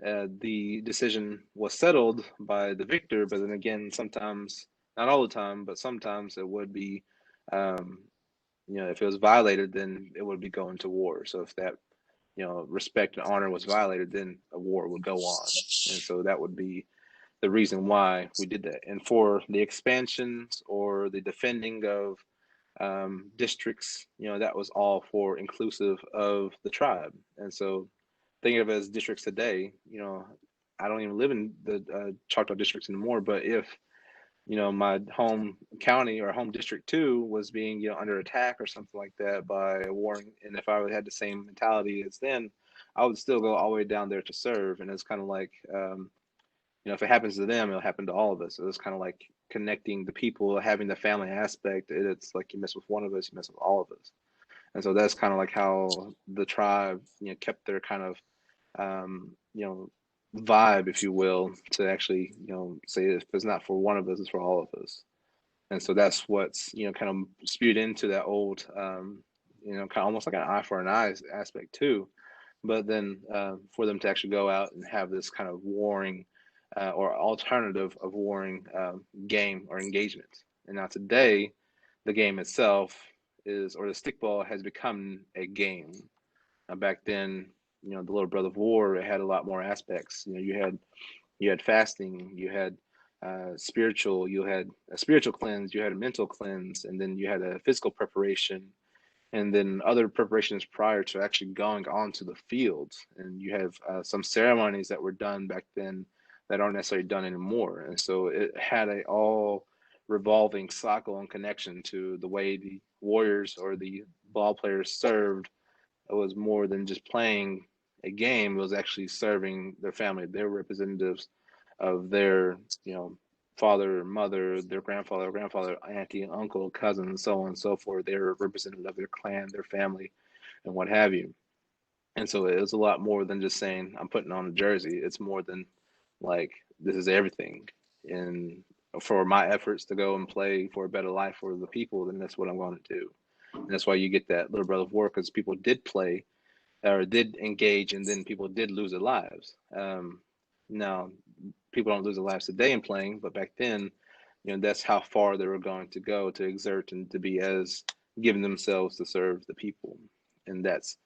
the decision was settled by the victor, but then again, sometimes, not all the time, but sometimes it would be, if it was violated, then it would be going to war. So if that, respect and honor was violated, then a war would go on. And so that would be the reason why we did that. And for the expansions or the defending of districts, that was all for inclusive of the tribe. And so thinking of it as districts today, I don't even live in the Choctaw districts anymore, but if my home county or home district 2 was being under attack or something like that by a war, and if I had the same mentality as then, I would still go all the way down there to serve. And it's kind of like if it happens to them, it'll happen to all of us. So it's kind of like connecting the people, having the family aspect. It's like you mess with one of us, you mess with all of us. And so that's kind of like how the tribe, kept their kind of, vibe, if you will, to actually, say if it's not for one of us, it's for all of us. And so that's what's, kind of spewed into that old, kind of almost like an eye for an eye aspect too. But then for them to actually go out and have this kind of warring or alternative of warring game or engagement. And now today, the game itself or the stickball has become a game. Back then, the little brother of war, it had a lot more aspects. You had fasting, you had spiritual, you had a spiritual cleanse, you had a mental cleanse, and then you had a physical preparation, and then other preparations prior to actually going onto the field. And you have some ceremonies that were done back then that aren't necessarily done anymore. And so it had a all revolving cycle and connection to the way the warriors or the ball players served. It was more than just playing a game. It was actually serving their family, their representatives of their, father, mother, their grandfather, auntie, uncle, cousin, so on and so forth. They're representative of their clan, their family, and what have you. And so it was a lot more than just saying, I'm putting on a jersey. It's more than like, this is everything. And for my efforts to go and play for a better life for the people, then that's what I'm going to do. And that's why you get that little brother of war, because people did play or did engage, and then people did lose their lives. Now, people don't lose their lives today in playing, but back then, that's how far they were going to go to exert and to be as giving themselves to serve the people. And that's,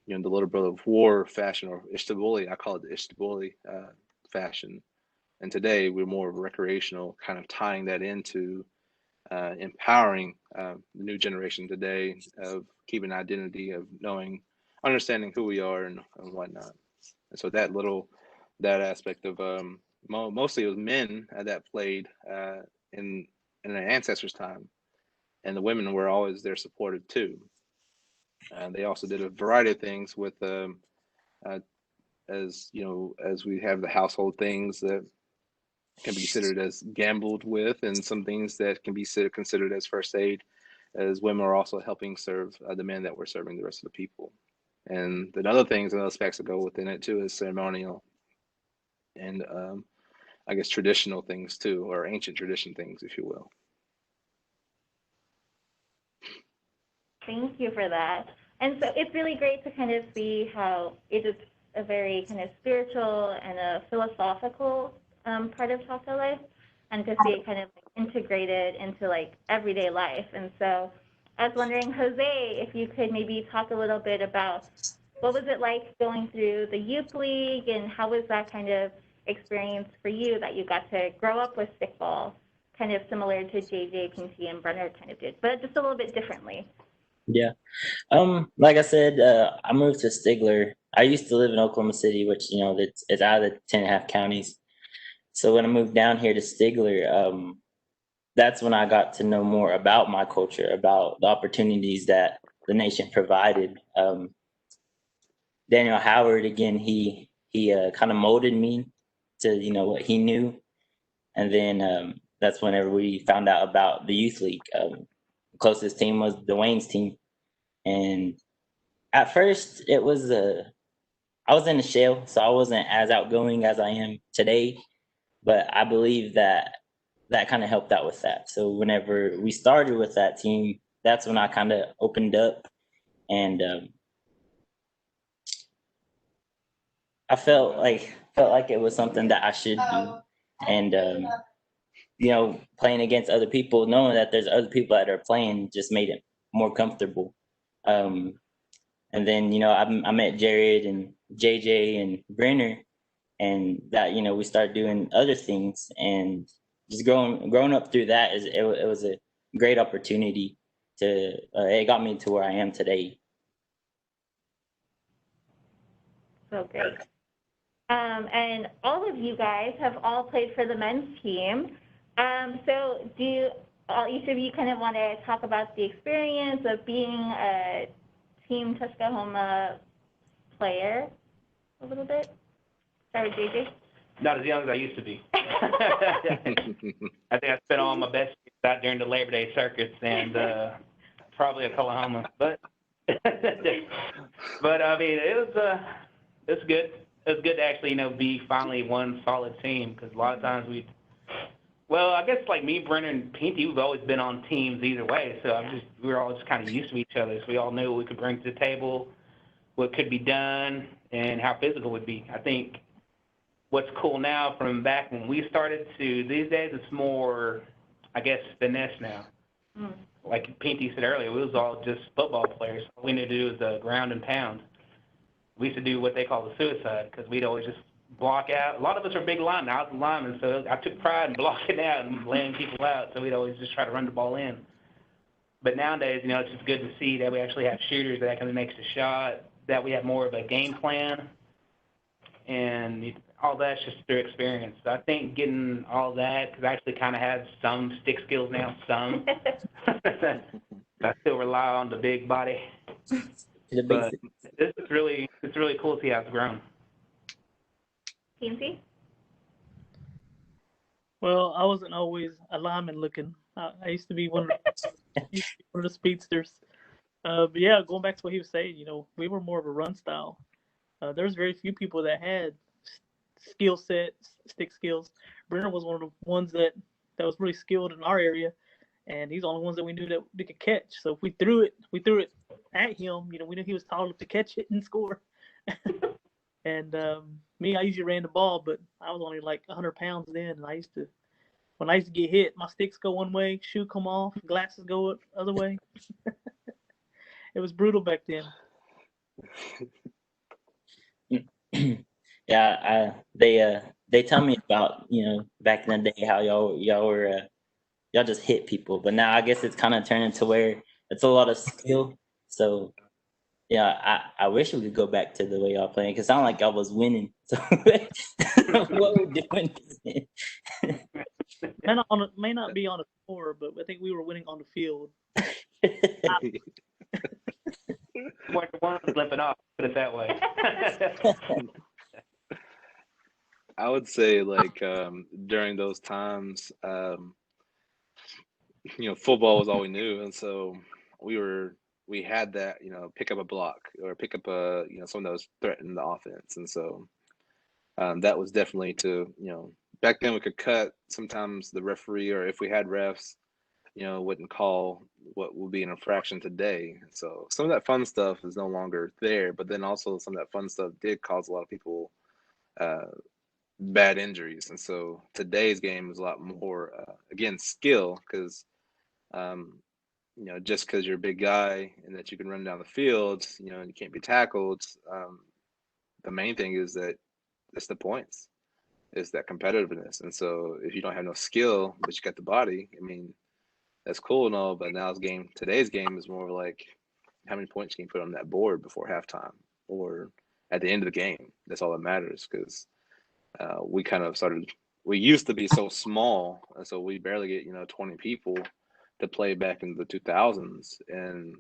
the little brother of war fashion, or Ishtiboli. I call it the Ishtiboli fashion. And today we're more recreational, kind of tying that into empowering the new generation today of keeping identity, of knowing, understanding who we are and whatnot. And so that aspect of mostly it was men that played in their ancestors' time, and the women were always there supportive too. And they also did a variety of things with as you know, as we have the household things that can be considered as gambled with, and some things that can be considered as first aid, as women are also helping serve the men that were serving the rest of the people. And the other things and other aspects that go within it too is ceremonial and I guess traditional things too, or ancient tradition things, if you will. Thank you for that. And so it's really great to kind of see how it is a very kind of spiritual and a philosophical part of Choctaw life, and to see it kind of integrated into like everyday life. And so I was wondering, Jose, if you could maybe talk a little bit about what was it like going through the youth league, and how was that kind of experience for you that you got to grow up with stickball, kind of similar to JJ, Pinky, and Brenner kind of did, but just a little bit differently. Yeah. Like I said, I moved to Stigler. I used to live in Oklahoma City, which, you know, it's out of the 10.5 counties. So when I moved down here to Stigler, that's when I got to know more about my culture, about the opportunities that the nation provided. Daniel Howard, again, he kind of molded me to, you know, what he knew. And then that's whenever we found out about the youth league. The closest team was Dwayne's team. And at first it was I was in the shell, so I wasn't as outgoing as I am today, but I believe that kind of helped out with that. So whenever we started with that team, that's when I kind of opened up, and I felt like it was something that I should do. And you know, playing against other people, knowing that there's other people that are playing, just made it more comfortable. And then, you know, I met Jared and JJ and Brenner, and that, you know, we started doing other things, and just growing up through that it was a great opportunity to it got me to where I am today. So great. And all of you guys have all played for the men's team. So do each of you kind of want to talk about the experience of being a Team Tuscaloosa player a little bit? Start with JJ. Not as young as I used to be. I think I spent all my best years out during the Labor Day circuits and probably Oklahoma. But I mean, it's good. It was good to actually, you know, be finally one solid team, because a lot of times I guess like me, Brenner, and Pinty, we've always been on teams either way. So we were all just kind of used to each other. So we all knew what we could bring to the table, what could be done, and how physical it would be. I think what's cool now from back when we started to these days, it's more, I guess, finesse now. Like Pinty said earlier, we was all just football players. All we needed to do was ground and pound. We used to do what they call the suicide, because we'd always just block out. A lot of us are big linemen. I was a lineman, so I took pride in blocking out and laying people out, so we'd always just try to run the ball in. But nowadays, you know, it's just good to see that we actually have shooters that can make the shot, that we have more of a game plan, and all that's just through experience. So I think getting all that, because I actually kind of have some stick skills now, some. I still rely on the big body. But it's really cool to see how it's grown. Pinky? Well, I wasn't always a lineman looking. I used to be one of the speedsters. But yeah, going back to what he was saying, you know, we were more of a run style. There's very few people that had skill sets, stick skills. Brenner was one of the ones that was really skilled in our area, and he's the only ones that we knew that we could catch. So if we threw it at him, you know, we knew he was tall enough to catch it and score. And me, I usually ran the ball, but I was only like 100 pounds then, and when I used to get hit, my sticks go one way, shoe come off, glasses go the other way. It was brutal back then. Yeah, they they tell me about, back in the day how y'all were y'all just hit people, but now I guess it's kind of turning to where it's a lot of skill. So yeah, I wish we could go back to the way y'all playing because it sounded like y'all was winning. So what we doing? May not be on the floor, but I think we were winning on the field. One was slipping off, put it that way. I would say like during those times, football was all we knew, and so we had that, pick up a block or pick up someone that was threatening the offense, and so that was definitely back then we could cut. Sometimes the referee, or if we had refs, wouldn't call what would be an infraction today. So some of that fun stuff is no longer there, but then also some of that fun stuff did cause a lot of people bad injuries. And so today's game is a lot more, again, skill, because, just because you're a big guy and that you can run down the field, and you can't be tackled, the main thing is that it's the points, it's that competitiveness. And so if you don't have no skill, but you got the body, I mean, that's cool and all, but today's game is more like how many points can you put on that board before halftime or at the end of the game. That's all that matters, because we used to be so small, and so we barely get 20 people to play back in the 2000s, and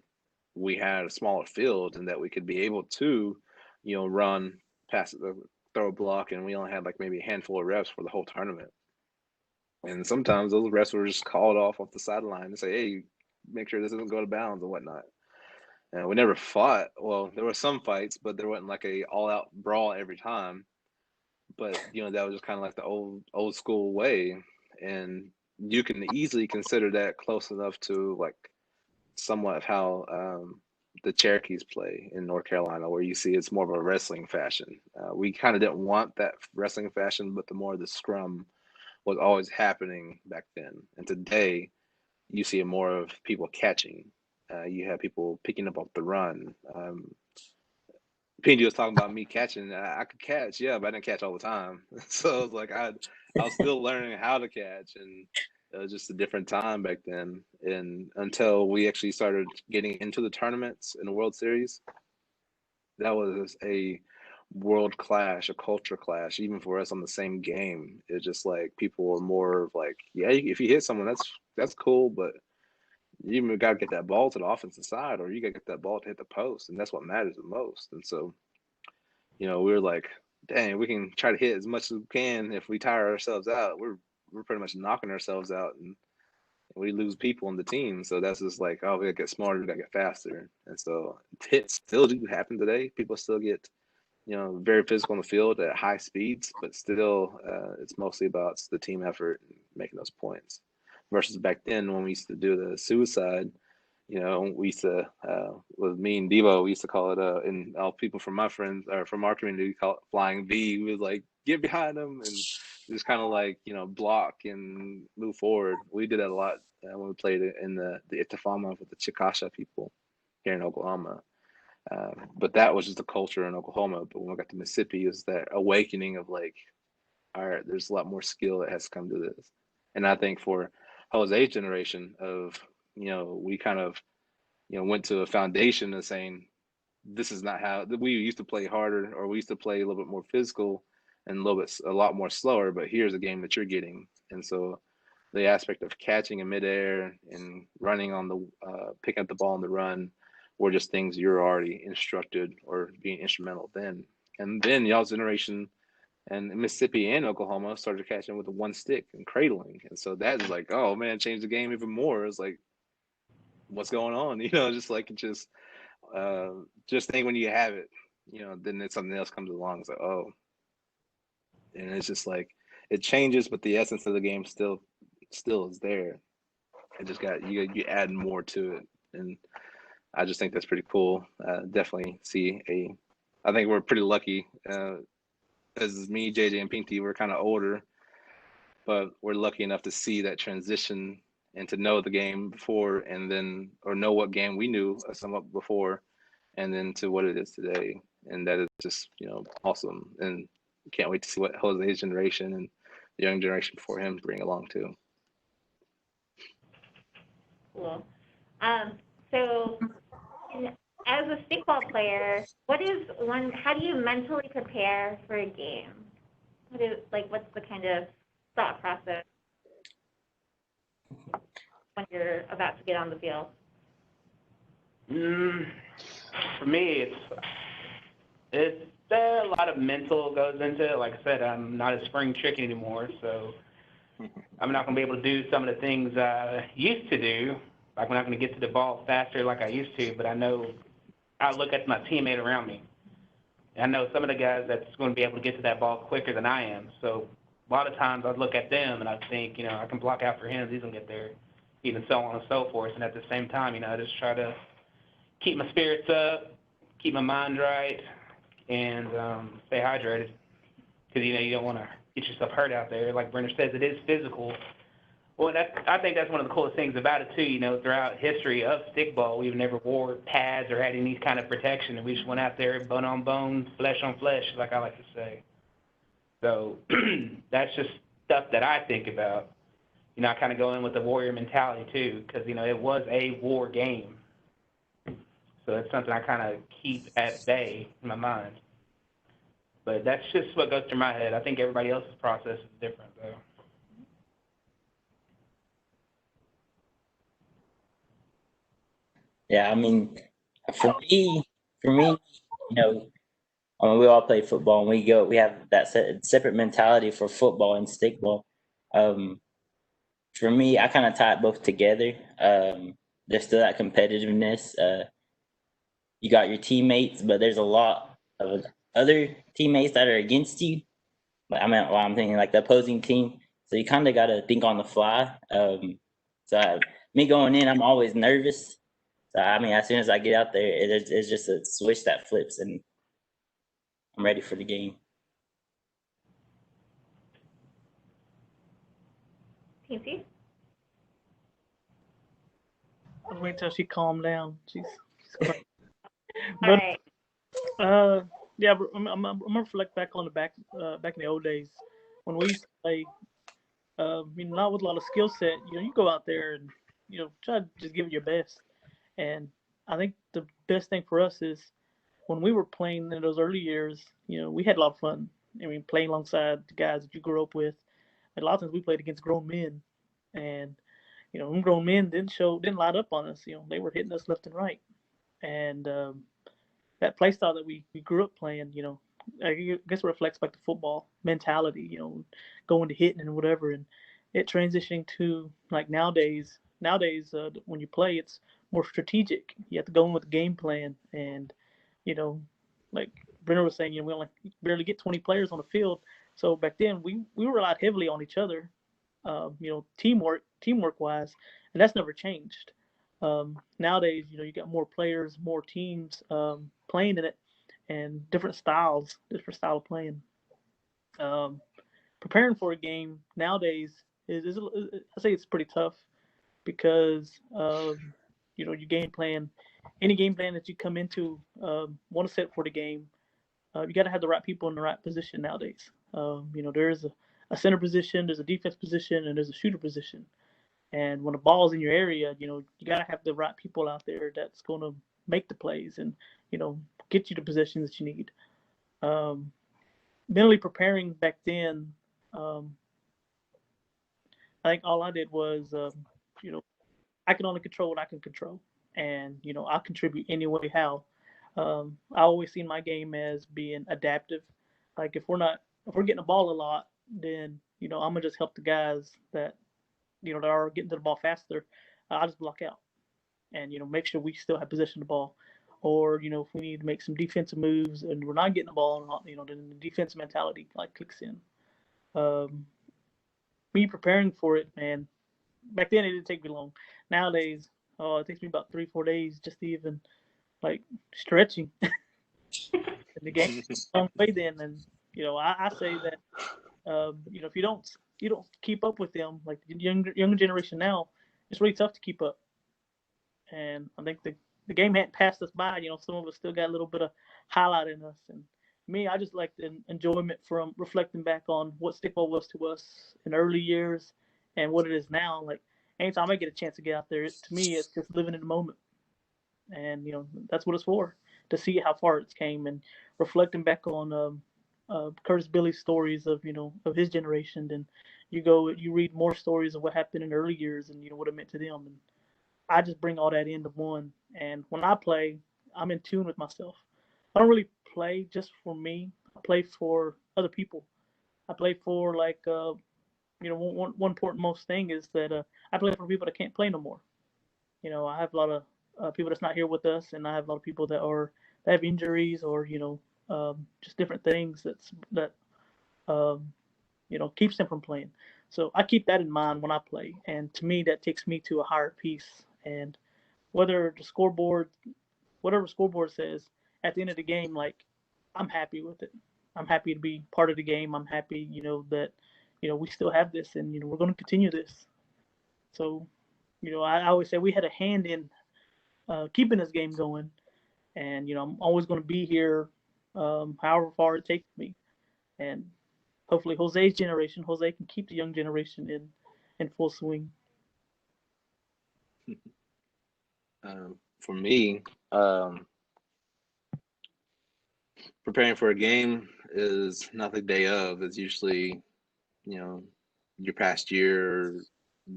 we had a smaller field, and that we could be able to run past the throw block, and we only had like maybe a handful of reps for the whole tournament. And sometimes those refs were just called off the sideline and say, hey, make sure this doesn't go to bounds and whatnot. And we never fought. Well, there were some fights, but there wasn't like a all-out brawl every time. But that was just kind of like the old school way, and you can easily consider that close enough to like somewhat of how the Cherokees play in North Carolina, where you see it's more of a wrestling fashion. We kind of didn't want that wrestling fashion, but the more the scrum was always happening back then. And today, you see more of people catching. You have people picking up off the run. PNG was talking about me catching. I could catch, yeah, but I didn't catch all the time. So it was like I was still learning how to catch, and it was just a different time back then. And until we actually started getting into the tournaments in the World Series, that was a world clash, a culture clash, even for us on the same game. It's just like people were more like, yeah, if you hit someone, that's cool, but you even got to get that ball to the offensive side, or you got to get that ball to hit the post, and that's what matters the most. And so, we were like, dang, we can try to hit as much as we can. If we tire ourselves out, we're pretty much knocking ourselves out, and we lose people on the team. So that's just like, oh, we got to get smarter, we got to get faster. And so hits still do happen today. People still get very physical on the field at high speeds, but still, it's mostly about the team effort and making those points. Versus back then when we used to do the suicide, we used to, with me and Devo, we used to call it, and all people from my friends or from our community call it flying V. We was like, get behind them and just kind of like, block and move forward. We did that a lot when we played in the Itafama with the Chickasaw people here in Oklahoma. But that was just the culture in Oklahoma. But when we got to Mississippi, it was that awakening of like, all right, there's a lot more skill that has come to this. And I think for Jose's generation of, we kind of, went to a foundation of saying, this is not how we used to play harder, or we used to play a little bit more physical and a lot more slower, but here's a game that you're getting. And so the aspect of catching in midair and running on the, picking up the ball on the run, were just things you're already instructed or being instrumental then. And then y'all's generation and Mississippi and Oklahoma started catching with the one stick and cradling. And so that is like, oh man, changed the game even more. It's like, what's going on? Just think when you have it, then something else comes along. It's like, oh, and it's just like, it changes, but the essence of the game still is there. It just got, you add more to it. And I just think that's pretty cool. Definitely I think we're pretty lucky. As me, JJ, and Pinty, we're kind of older, but we're lucky enough to see that transition and to know the game before, and then, or know what game we knew somewhat before, and then to what it is today. And that is just, awesome. And can't wait to see what Jose's generation and the young generation before him bring along too. Cool. So as a stickball player, how do you mentally prepare for a game? What's the kind of thought process when you're about to get on the field? For me, it's a lot of mental goes into it. Like I said, I'm not a spring chicken anymore, so I'm not going to be able to do some of the things I used to do. Like, I'm not going to get to the ball faster like I used to, but I know I look at my teammate around me. I know some of the guys that's going to be able to get to that ball quicker than I am. So a lot of times I'd look at them and I think, I can block out for him. He's going to get there, even so on and so forth. And at the same time, I just try to keep my spirits up, keep my mind right, and stay hydrated. Because, you don't want to get yourself hurt out there. Like Brenner says, it is physical. Well, I think that's one of the coolest things about it, too. Throughout history of stickball, we've never wore pads or had any kind of protection. And we just went out there bone on bone, flesh on flesh, like I like to say. So that's just stuff that I think about. I kind of go in with the warrior mentality, too, because, it was a war game. So it's something I kind of keep at bay in my mind. But that's just what goes through my head. I think everybody else's process is different, though. Yeah, I mean, for me, we all play football and we have that separate mentality for football and stickball. For me, I kind of tie it both together. There's still that competitiveness. You got your teammates, but there's a lot of other teammates that are against you. I'm thinking like the opposing team. So you kind of got to think on the fly. Me going in, I'm always nervous. So as soon as I get out there, it's just a switch that flips, and I'm ready for the game. PC? I'll wait till she calmed down. She's crying. All But right. yeah, I'm gonna reflect back on back in the old days when we used to play. Not with a lot of skill set. You go out there and try to just give it your best. And I think the best thing for us is when we were playing in those early years. We had a lot of fun. Playing alongside the guys that you grew up with. And a lot of times we played against grown men, and them grown men didn't light up on us. They were hitting us left and right, and that play style that we grew up playing, I guess it reflects back to football mentality, going to hitting and whatever, and it transitioning to like nowadays. When you play, it's more strategic. You have to go in with a game plan, and like Brenner was saying, we only barely get 20 players on the field. So back then, we relied heavily on each other, teamwork wise, and that's never changed. Nowadays, you got more players, more teams playing in it, and different style of playing. Preparing for a game nowadays is I say it's pretty tough because your game plan, any game plan that you come into, want to set for the game, you got to have the right people in the right position nowadays. There's a center position, there's a defense position, and there's a shooter position. And when the ball's in your area, you got to have the right people out there that's going to make the plays and, get you the positions that you need. Mentally preparing back then, I think all I did was, I can only control what I can control. And, I'll contribute any way how. I always seen my game as being adaptive. Like if we're getting the ball a lot, then, I'm going to just help the guys that that are getting to the ball faster. I'll just block out and make sure we still have possession of the ball. Or if we need to make some defensive moves and we're not getting the ball, then the defensive mentality like kicks in. Me preparing for it, man. Back then it didn't take me long. Nowadays, it takes me about 3-4 days just to even like stretching. And the game long way then, and I say that if you don't keep up with them, like the younger generation now, it's really tough to keep up. And I think the game hadn't passed us by. Some of us still got a little bit of highlight in us, and me, I just like the enjoyment from reflecting back on what stickball was to us in early years and what it is now. Like anytime I get a chance to get out there, to me, it's just living in the moment, and that's what it's for, to see how far it's came and reflecting back on Curtis Billy's stories of of his generation. And you read more stories of what happened in early years and what it meant to them. And I just bring all that into one. And when I play, I'm in tune with myself. I don't really play just for me. I play for other people. I play for like one important most thing is that I play for people that can't play no more. I have a lot of people that's not here with us, and I have a lot of people that have injuries or just different things that um, keeps them from playing. So I keep that in mind when I play, and to me that takes me to a higher peace. And whether the scoreboard, whatever scoreboard says at the end of the game, like I'm happy with it. I'm happy to be part of the game. I'm happy, that we still have this, and we're going to continue this. So, I always say we had a hand in keeping this game going, and I'm always going to be here, however far it takes me. And hopefully, Jose can keep the young generation in full swing. For me, preparing for a game is not the day of. It's usually, your past year,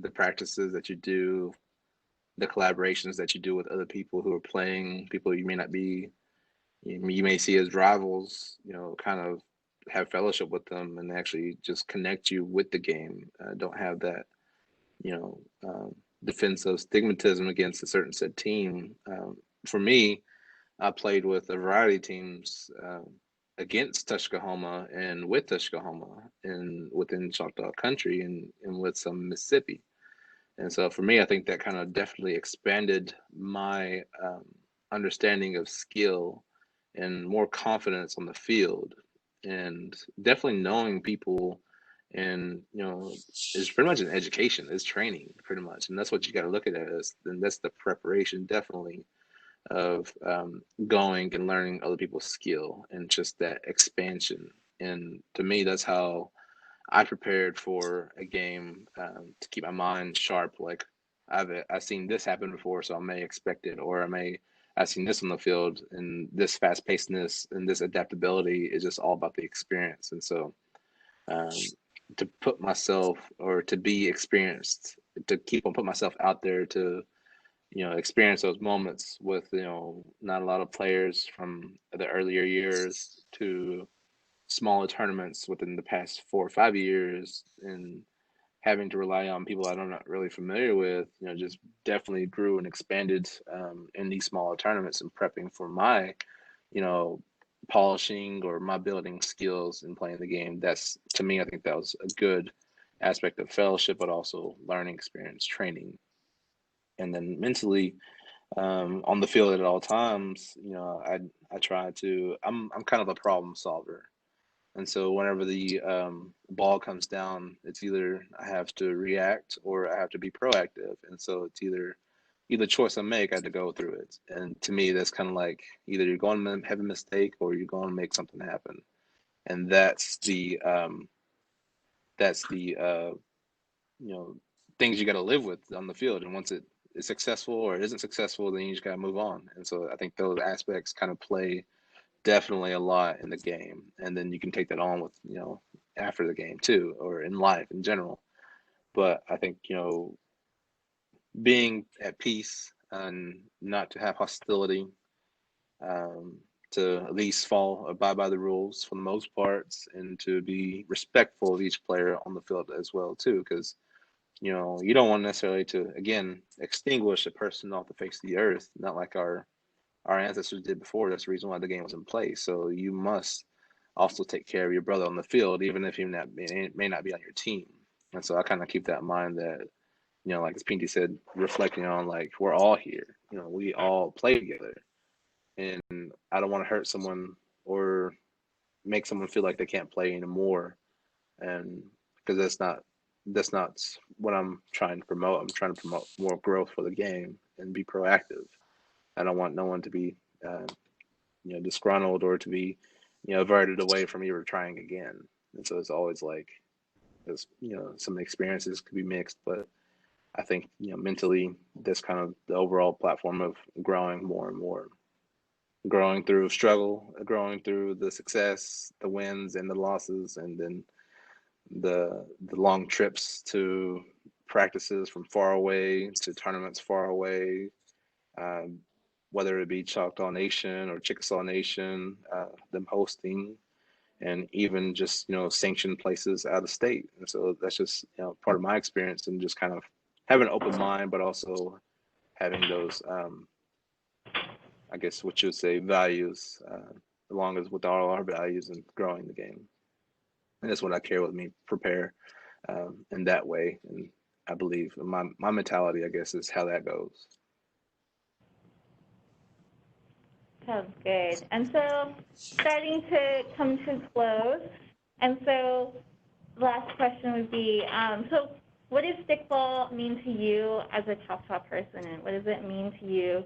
the practices that you do, the collaborations that you do with other people who are playing, people you may not be, you may see as rivals, kind of have fellowship with them and actually just connect you with the game. Don't have that, you know, defensive stigmatism against a certain said team. For me, I played with a variety of teams against Tuskahoma and with Tuskahoma and within Choctaw country and with some Mississippi. And so for me, I think that kind of definitely expanded my understanding of skill and more confidence on the field, and definitely knowing people. And it's pretty much an education, it's training pretty much, and that's what you got to look at it as. And that's the preparation, definitely, of going and learning other people's skill and just that expansion. And to me, that's how I prepared for a game, to keep my mind sharp. Like I've seen this happen before, so I may expect it, or I've seen this on the field, and this fast pacedness and this adaptability is just all about the experience. And so, um, to put myself, or to be experienced, to keep on putting myself out there to experience those moments with not a lot of players from the earlier years to smaller tournaments within the past 4 or 5 years, and having to rely on people that I'm not really familiar with, just definitely grew and expanded in these smaller tournaments and prepping for my, you know, polishing or my building skills in playing the game. That's, to me, I think that was a good aspect of fellowship, but also learning experience, training. And then mentally, on the field at all times, I try to. I'm kind of a problem solver, and so whenever the ball comes down, it's either I have to react or I have to be proactive. And so it's either choice I make, I have to go through it. And to me, that's kind of like either you're going to have a mistake or you're going to make something happen. And that's the you know things you got to live with on the field. And once it is successful or it isn't successful, then you just got to move on. And so I think those aspects kind of play definitely a lot in the game, and then you can take that on with after the game too, or in life in general. But I think being at peace and not to have hostility, um, to at least abide by the rules for the most parts, and to be respectful of each player on the field as well too, because you don't want necessarily to, again, extinguish a person off the face of the earth, not like our ancestors did before. That's the reason why the game was in place. So you must also take care of your brother on the field, even if he may not be on your team. And so I kind of keep that in mind that, like as Pinty said, reflecting on like we're all here. We all play together, and I don't want to hurt someone or make someone feel like they can't play anymore. And because that's not what I'm trying to promote. I'm trying to promote more growth for the game and be proactive. I don't want no one to be disgruntled or to be averted away from ever trying again. And so it's always like, some experiences could be mixed, but I think, mentally, that's kind of the overall platform of growing more and more, growing through struggle, growing through the success, the wins and the losses, and then the long trips to practices from far away to tournaments far away, um, whether it be Choctaw Nation or Chickasaw Nation, them hosting, and even just sanctioned places out of state. And so that's just part of my experience, and just kind of having an open mind, but also having those, I guess what you would say, values, along as with all our values and growing the game. And that's what I carry with me, prepare in that way. And I believe my mentality, I guess, is how that goes. Sounds good. And so, starting to come to a close, and so last question would be, so what does stickball mean to you as a Choctaw person, and what does it mean to you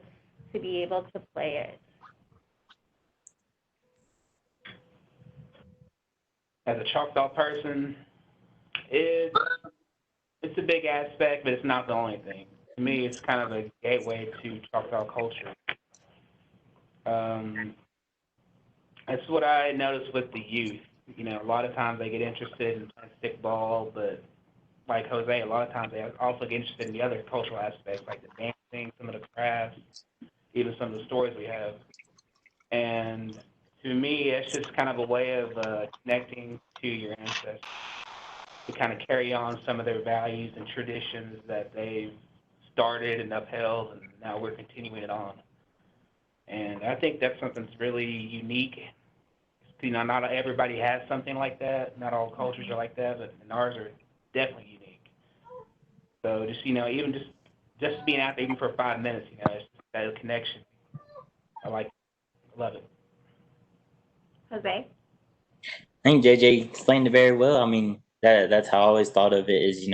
to be able to play it? As a Choctaw person, it's a big aspect, but it's not the only thing. To me, it's kind of a gateway to Choctaw culture. That's what I noticed with the youth. A lot of times they get interested in playing stickball, but like Jose, a lot of times they also get interested in the other cultural aspects, like the dancing, some of the crafts, even some of the stories we have. And to me, it's just kind of a way of connecting to your ancestors, to kind of carry on some of their values and traditions that they've started and upheld, and now we're continuing it on. And I think that's something that's really unique. Not everybody has something like that. Not all cultures are like that, but ours are definitely unique. So just, even just being out there even for 5 minutes, it's that connection. I like it. I love it. Jose? I think JJ explained it very well. I mean, that's how I always thought of it is,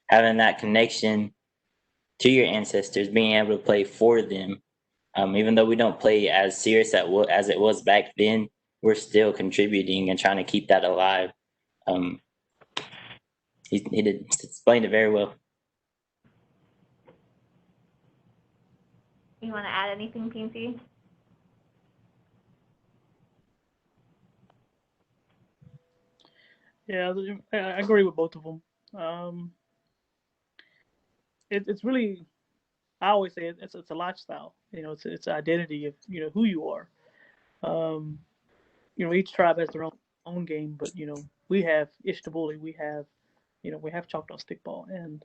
having that connection to your ancestors, being able to play for them. Even though we don't play as serious as it was back then, we're still contributing and trying to keep that alive. He did explain it very well. You want to add anything, Pincy? Yeah, I agree with both of them. It's really, I always say it's a lifestyle. It's an identity of who you are. Each tribe has their own game, but we have Ishtabuli, we have Choctaw stickball, and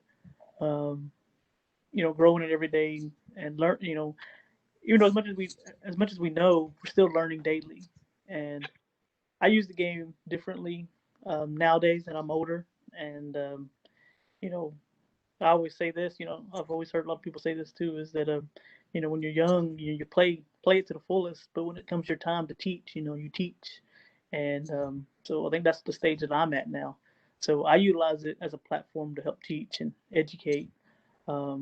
growing it every day and learn. Even though as much as we know, we're still learning daily. And I use the game differently nowadays that I'm older, and you know, I always say this. I've always heard a lot of people say this too, is that when you're young, you play it to the fullest, but when it comes your time to teach, you teach. And so I think that's the stage that I'm at now. So I utilize it as a platform to help teach and educate. A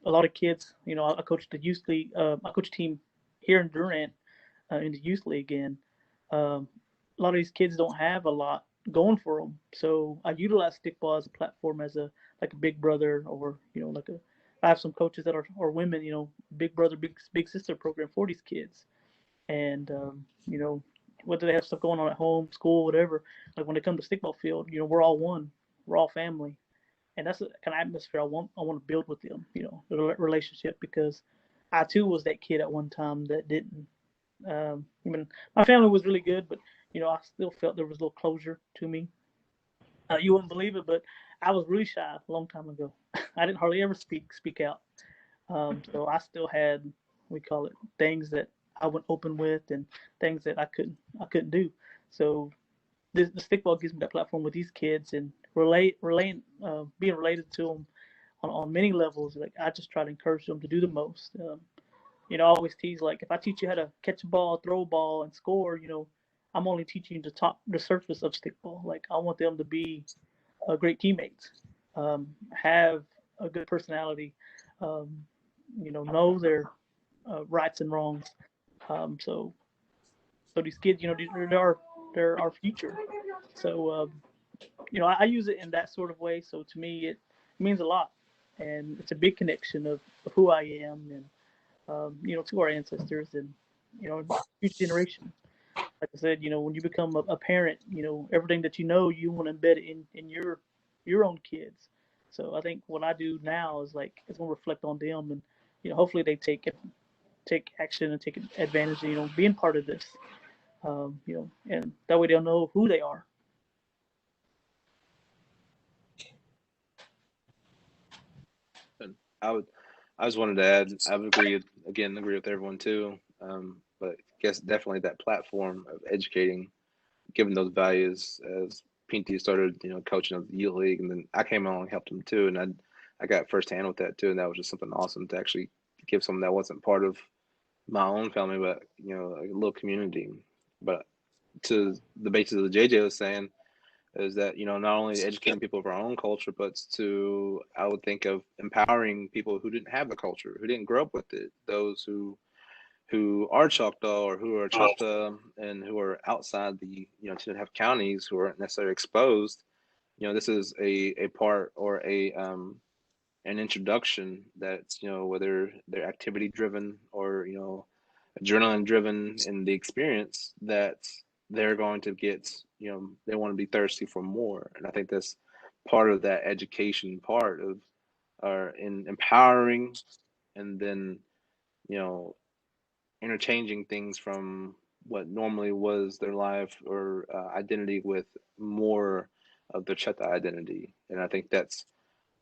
lot of kids, I coach the youth league. I coach a team here in Durant in the youth league, and a lot of these kids don't have a lot going for them. So I utilize stickball as a platform, as a like a big brother, or I have some coaches that are women, big brother, big sister program for these kids, and whether they have stuff going on at home, school, whatever. Like when they come to stickball field, we're all one, we're all family, and that's the kind of atmosphere I want to build with them. The relationship, because I too was that kid at one time that didn't. Even my family was really good, but I still felt there was a little closure to me. You wouldn't believe it, but I was really shy a long time ago. I didn't hardly ever speak out. So I still had, we call it, things that I went open with, and things that I couldn't do. So the stickball gives me that platform with these kids, and being related to them on many levels. Like I just try to encourage them to do the most. I always tease, like, if I teach you how to catch a ball, throw a ball, and score, I'm only teaching you the surface of stickball. Like I want them to be great teammates, have a good personality, um, know their rights and wrongs. So these kids, there are they're our future. So I use it in that sort of way. So to me, it means a lot, and it's a big connection of who I am and to our ancestors and future generations. Like I said, when you become a parent, everything that you want to embed it in your own kids. So I think what I do now is like it's gonna reflect on them, and hopefully they take action and take advantage of being part of this. And that way they'll know who they are. And I just wanted to add, I would agree with everyone too. But I guess definitely that platform of educating, giving those values as Pinty started, coaching of the youth league, and then I came along and helped him too, and I got firsthand with that too, and that was just something awesome to actually give someone that wasn't part of my own family, but a little community. But to the basis of the JJ was saying, is that not only educating people of our own culture, but to I would think of empowering people who didn't have the culture, who didn't grow up with it, those who are Choctaw or who are Choctaw and who are outside the 2.5 counties who aren't necessarily exposed. This is a part or an introduction that's whether they're activity driven or adrenaline driven in the experience, that they're going to get they want to be thirsty for more. And I think that's part of that education part of in empowering, and then interchanging things from what normally was their life or identity with more of their Cheta identity. And I think that's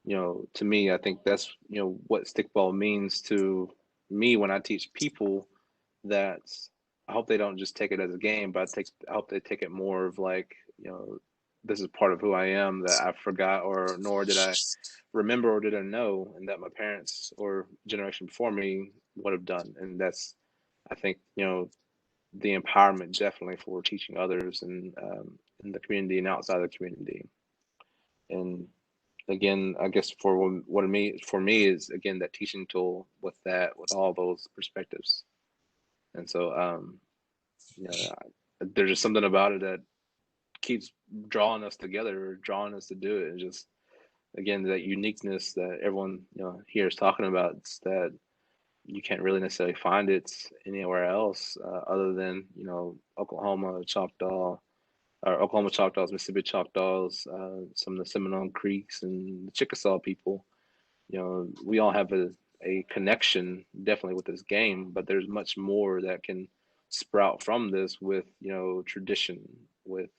to me, I think that's what stickball means to me when I teach people. That I hope they don't just take it as a game, but I hope they take it more of like, this is part of who I am that I forgot, or nor did I remember or did I know, and that my parents or generation before me would have done. And that's, I think, the empowerment definitely for teaching others and in the community and outside the community. And again, I guess for me is again that teaching tool with all those perspectives. And so there's just something about it that keeps drawing us together, or drawing us to do it. And just again, that uniqueness that everyone here is talking about, it's that you can't really necessarily find it anywhere else other than Oklahoma Choctaw, or Oklahoma Choctaws, Mississippi Choctaws, some of the Seminole Creeks and the Chickasaw people. We all have a connection definitely with this game, but there's much more that can sprout from this with tradition, with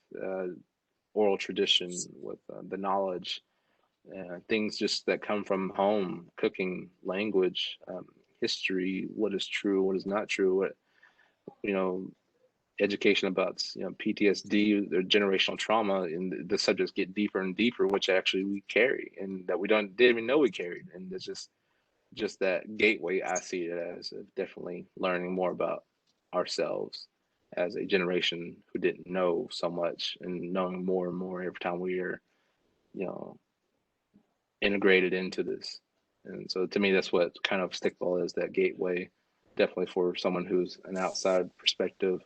oral tradition, with the knowledge, things just that come from home, cooking, language, history, what is true, what is not true, what education about PTSD or generational trauma, and the subjects get deeper and deeper, which actually we carry and that we didn't even know we carried. And it's just that gateway. I see it as definitely learning more about ourselves as a generation who didn't know so much, and knowing more and more every time we are integrated into this. And so to me, that's what kind of stickball is, that gateway, definitely for someone who's an outside perspective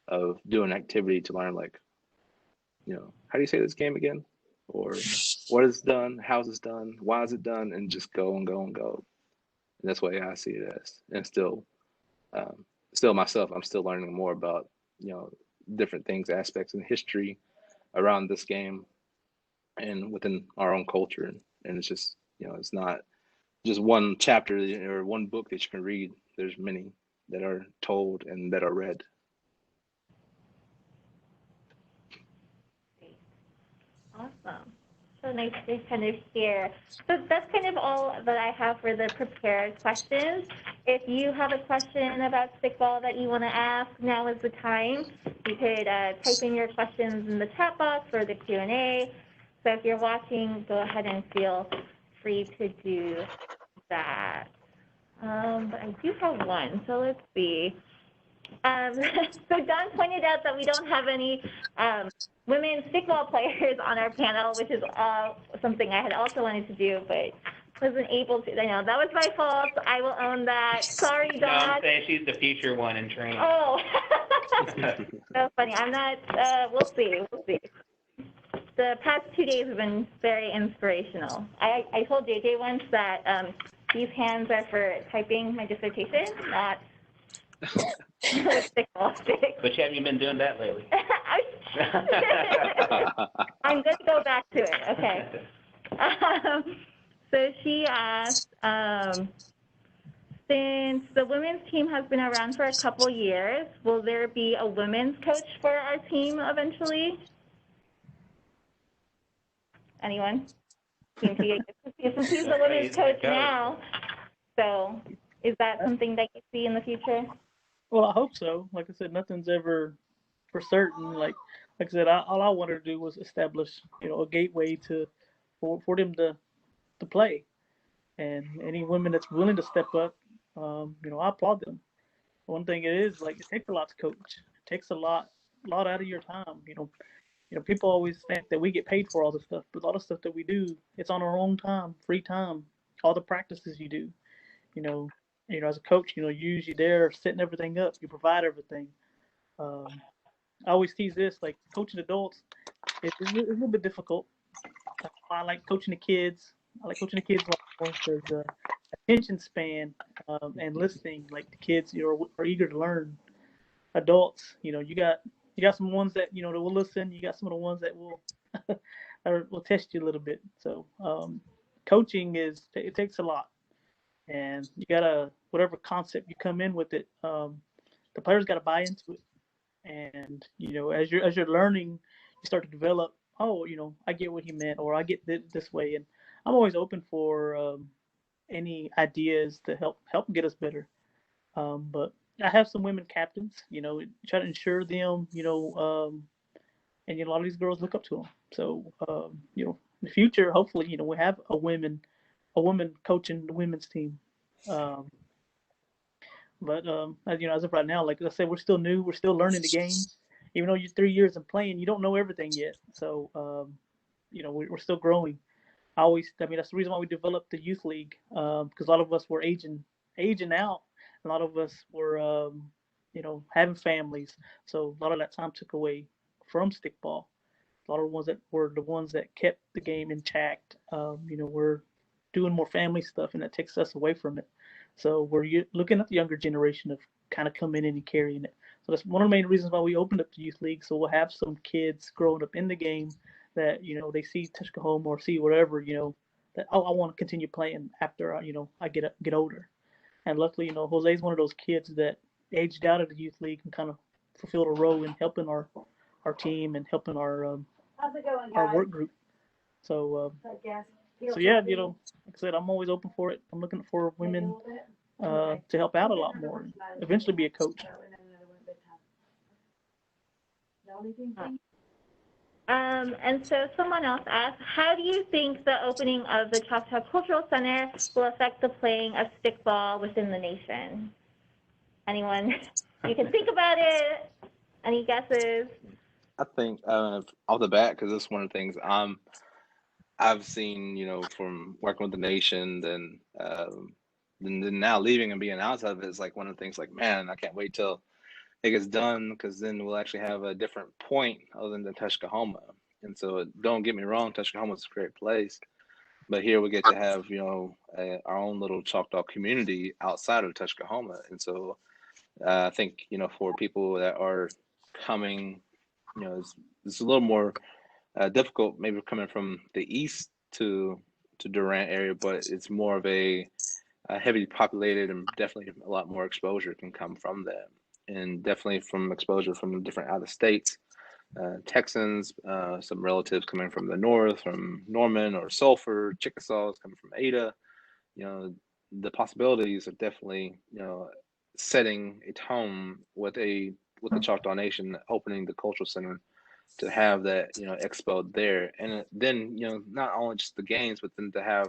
of doing activity to learn, like, how do you say this game again? Or what is done, how's it done, why is it done, and just go and go and go. And that's what I see it as. And still myself, I'm still learning more about, different things, aspects in history around this game and within our own culture. And it's just, it's not just one chapter or one book that you can read. There's many that are told and that are read. Awesome. So nice to kind of hear. So that's kind of all that I have for the prepared questions. If you have a question about stickball that you want to ask, now is the time. You could type in your questions in the chat box or the Q&A. So if you're watching, go ahead and feel free to do that. But I do have one, so let's see. So Don pointed out that we don't have any women stickball players on our panel, which is something I had also wanted to do, but wasn't able to. I know that was my fault. I will own that. Sorry, Don. No, I'm saying she's the future one in training. Oh, So funny. I'm not, we'll see. We'll see. The past 2 days have been very inspirational. I told JJ once that these hands are for typing my dissertation, not with stickball sticks. But haven't you been doing that lately? I'm going to go back to it. Okay. So she asked, since the women's team has been around for a couple years, will there be a women's coach for our team eventually? Anyone? Since he's the women's coach now, so is that something that you see in the future? Well, I hope so. Like I said, nothing's ever for certain. Like I said, all I wanted to do was establish, a gateway for them to play, and any women that's willing to step up, I applaud them. One thing it is like it takes a lot to coach. It takes a lot out of your time. People always think that we get paid for all this stuff, but a lot of stuff that we do, it's on our own time, free time. All the practices you do, you know, as a coach, you're usually there setting everything up. You provide everything. Um, I always tease this, like coaching adults, it's a little bit difficult. I like coaching the kids. I like coaching the kids a lot more because attention span and listening, like the kids, are eager to learn. Adults, you got some ones that that will listen. You got some of the ones that will will test you a little bit. So coaching it takes a lot, and you gotta whatever concept you come in with it. The players got to buy into it, and as you're learning, you start to develop. Oh, I get what he meant, or I get this way, and I'm always open for any ideas to help get us better. But I have some women captains, try to ensure them, and a lot of these girls look up to them. So, in the future, hopefully, we have a woman coaching the women's team. Um, but as of right now, like I said, we're still new, we're still learning the game. Even though you're 3 years in playing, you don't know everything yet. So, we're still growing. That's the reason why we developed the youth league, because a lot of us were aging out. A lot of us were, having families. So a lot of that time took away from stickball. A lot of the ones that were the ones that kept the game intact, we're doing more family stuff, and that takes us away from it. So we're looking at the younger generation of kind of coming in and carrying it. So that's one of the main reasons why we opened up the youth league. So we'll have some kids growing up in the game that they see Tushkahoma or see whatever that I want to continue playing after I get older. And luckily, Jose's one of those kids that aged out of the youth league and kind of fulfilled a role in helping our team and helping our our work group. So yeah, like I said, I'm always open for it. I'm looking for women to help out a lot more and eventually be a coach. And so someone else asked, how do you think the opening of the Choctaw Cultural Center will affect the playing of stickball within the nation? Anyone? You can think about it. Any guesses? I think off the bat, because it's one of the things I've seen, from working with the nation, then now leaving and being outside of it is like one of the things. Like, man, I can't wait till it gets done, because then we'll actually have a different point other than Tushkahoma. And so, don't get me wrong, Tushkahoma is a great place, but here we get to have our own little Choctaw community outside of Tushkahoma. And so, I think for people that are coming, it's a little more difficult, maybe coming from the east to Durant area, but it's more of a heavily populated, and definitely a lot more exposure can come from that, and definitely from exposure from different out of states, Texans, some relatives coming from the north, from Norman or Sulphur, Chickasaws coming from Ada. The possibilities are definitely setting a tone with the Choctaw Nation, opening the cultural center to have that expo there, and then not only just the games, but then to have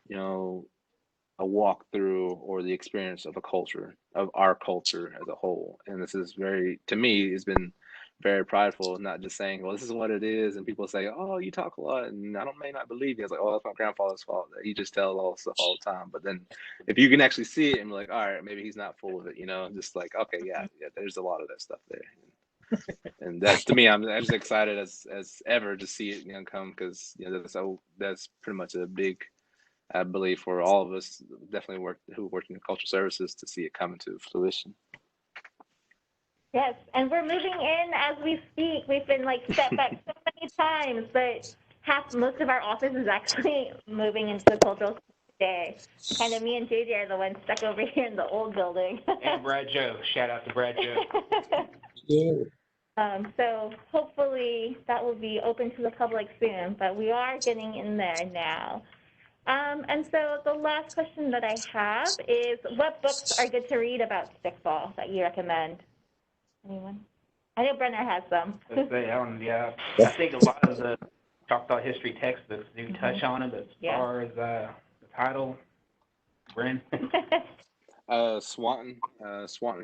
a walkthrough or the experience of a culture, of our culture as a whole. And this is to me, has been very prideful, not just saying, "Well, this is what it is," and people say, "Oh, you talk a lot," and may not believe you. It's like, "Oh, that's my grandfather's fault. He just tells all stuff all the time." But then, if you can actually see it and be like, "All right, maybe he's not full of it," just like, okay, yeah, there's a lot of that stuff there. And that's, to me, I'm just excited as ever to see it come, because that's pretty much a big, I believe, for all of us, definitely who work in cultural services, to see it come into fruition. Yes, and we're moving in as we speak. We've been set back so many times, but most of our office is actually moving into the cultural center today. Kind of me and JJ are the ones stuck over here in the old building. And Brad Joe. Shout out to Brad Joe. Yeah. So hopefully that will be open to the public soon, but we are getting in there now. And so the last question that I have is, what books are good to read about stickball that you recommend? Anyone? I know Brenner has some. Let's say, I think a lot of the Choctaw history textbooks do touch on it, but as far as the title, Bren. Swanton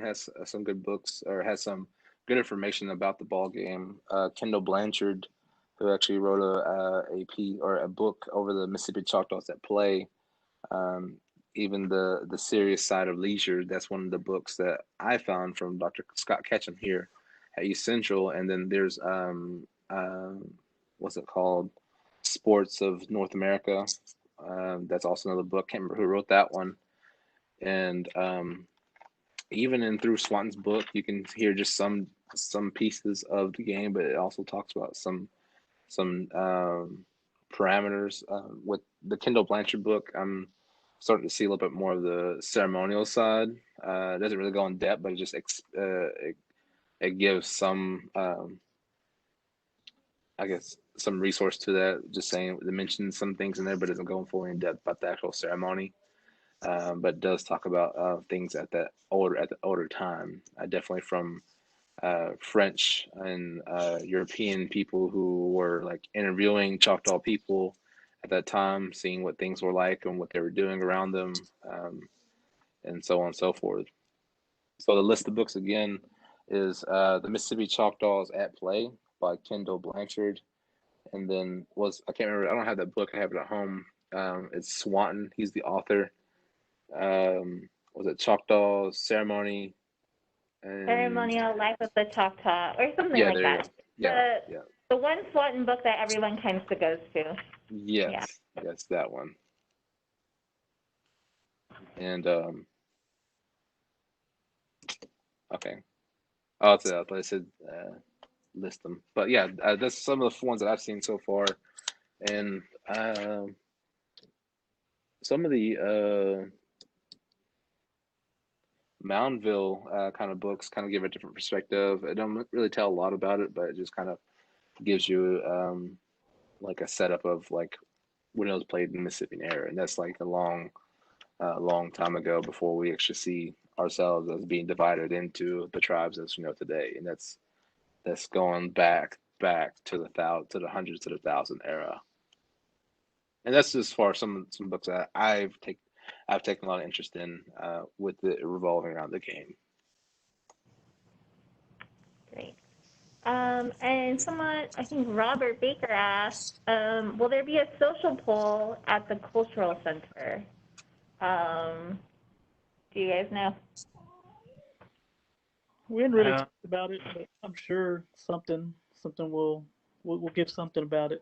has some good books, or has some good information about the ball game. Kendall Blanchard, who actually wrote a book over the Mississippi Choctaws at play. Even the serious side of leisure. That's one of the books that I found from Dr. Scott Ketchum here at East Central. And then there's what's it called? Sports of North America. That's also another book. Can't remember who wrote that one. And even through Swanton's book, you can hear just some pieces of the game, but it also talks about some parameters. With the Kendall Blanchard book, I'm starting to see a little bit more of the ceremonial side. It doesn't really go in depth, but it just it gives some, I guess, some resource to that. Just saying, it mentions some things in there, but it doesn't go fully in depth about the actual ceremony. But does talk about things at the older time. Definitely from French and European people who were interviewing Choctaw people at that time, seeing what things were like and what they were doing around them, and so on and so forth. So the list of books again is The Mississippi Choctaws at Play by Kendall Blanchard. And then I can't remember, I don't have that book, I have it at home. It's Swanton, he's the author. Was it Choctaw Ceremony? Ceremonial Life of the Choctaw, or something like that. Yeah. The one Swanton book that everyone kind of goes to. Yes, that one. And okay. Oh, I said list them, but yeah, that's some of the ones that I've seen so far, and some of the Moundville kind of books kind of give a different perspective. I don't really tell a lot about it, but it just kind of gives you a setup of when it was played in the Mississippi era, and that's a long time ago, before we actually see ourselves as being divided into the tribes as we know today, and that's going back to the hundreds to the thousand era. And that's just for some books that I've taken a lot of interest in, with it revolving around the game. Great. And someone, I think Robert Baker asked, will there be a social poll at the Cultural Center? Do you guys know? We didn't really talk about it, but I'm sure something will give something about it.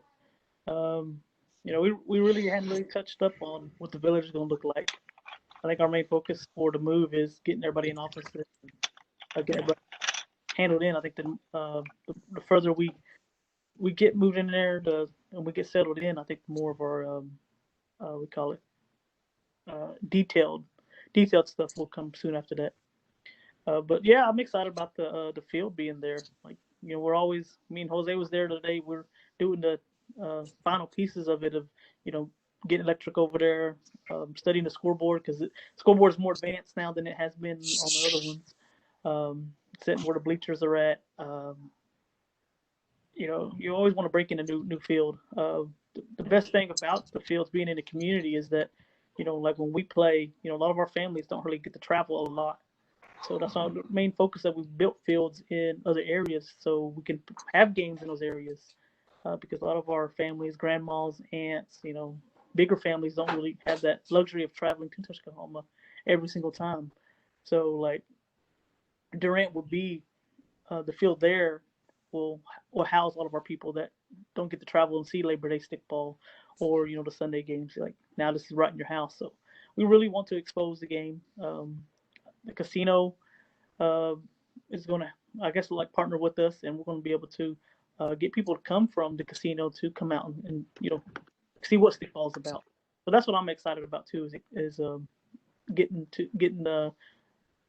We really hadn't really touched up on what the village is going to look like. I think our main focus for the move is getting everybody in offices, getting everybody handled in. I think the further we get moved in there, and we get settled in, I think the more of our we call it detailed stuff will come soon after that. But yeah, I'm excited about the field being there. We're always, me and Jose was there today. We're doing the final pieces of it, of getting electric over there, studying the scoreboard, because the scoreboard is more advanced now than it has been on the other ones. Setting where the bleachers are at. You always want to break in a new field. The best thing about the fields being in the community is that, when we play, a lot of our families don't really get to travel a lot. So that's our main focus, that we've built fields in other areas so we can have games in those areas. Because a lot of our families, grandmas, aunts, bigger families don't really have that luxury of traveling to Tuscaloosa every single time. So like Durant will be the field there will house a lot of our people that don't get to travel and see Labor Day stickball or the Sunday games. Like now this is right in your house. So we really want to expose the game. The casino is going to, I guess, like partner with us, and we're going to be able to get people to come from the casino to come out and see what stickball is about. So that's what I'm excited about too, is getting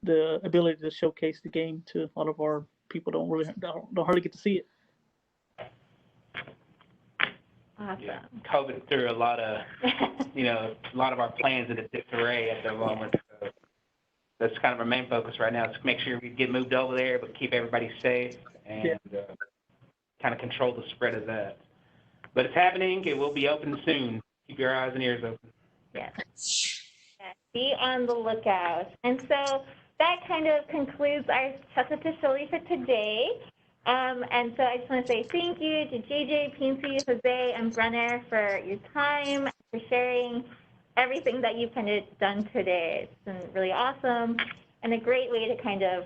the ability to showcase the game to a lot of our people don't hardly get to see it. Awesome. Yeah, COVID threw a lot of, a lot of our plans into disarray at the moment. So that's kind of our main focus right now, is to make sure we get moved over there, but keep everybody safe and kind of control the spread of that. But it's happening. It will be open soon. Keep your eyes and ears open. Yes. Be on the lookout. And so that kind of concludes our Choctaw Tisholi for today. And so I just want to say thank you to JJ, Pincy, Jose, and Brenner for your time, for sharing everything that you've kind of done today. It's been really awesome and a great way to kind of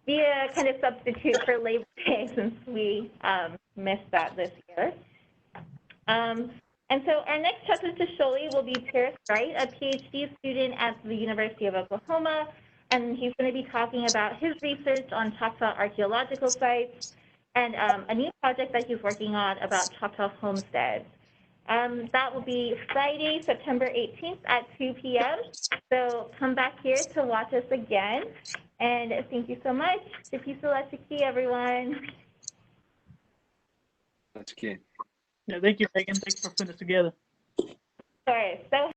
be a kind of substitute for Labor Day, since we missed that this year. And so our next Choctaw Tisholi will be Paris Wright, a PhD student at the University of Oklahoma, and he's going to be talking about his research on Choctaw archaeological sites and a new project that he's working on about Choctaw homesteads. That will be Friday, September 18th at 2 p.m. So come back here to watch us again. And thank you so much. Tepisula, everyone. That's key. Yeah, thank you, Megan. Thanks for putting this together. Sorry, so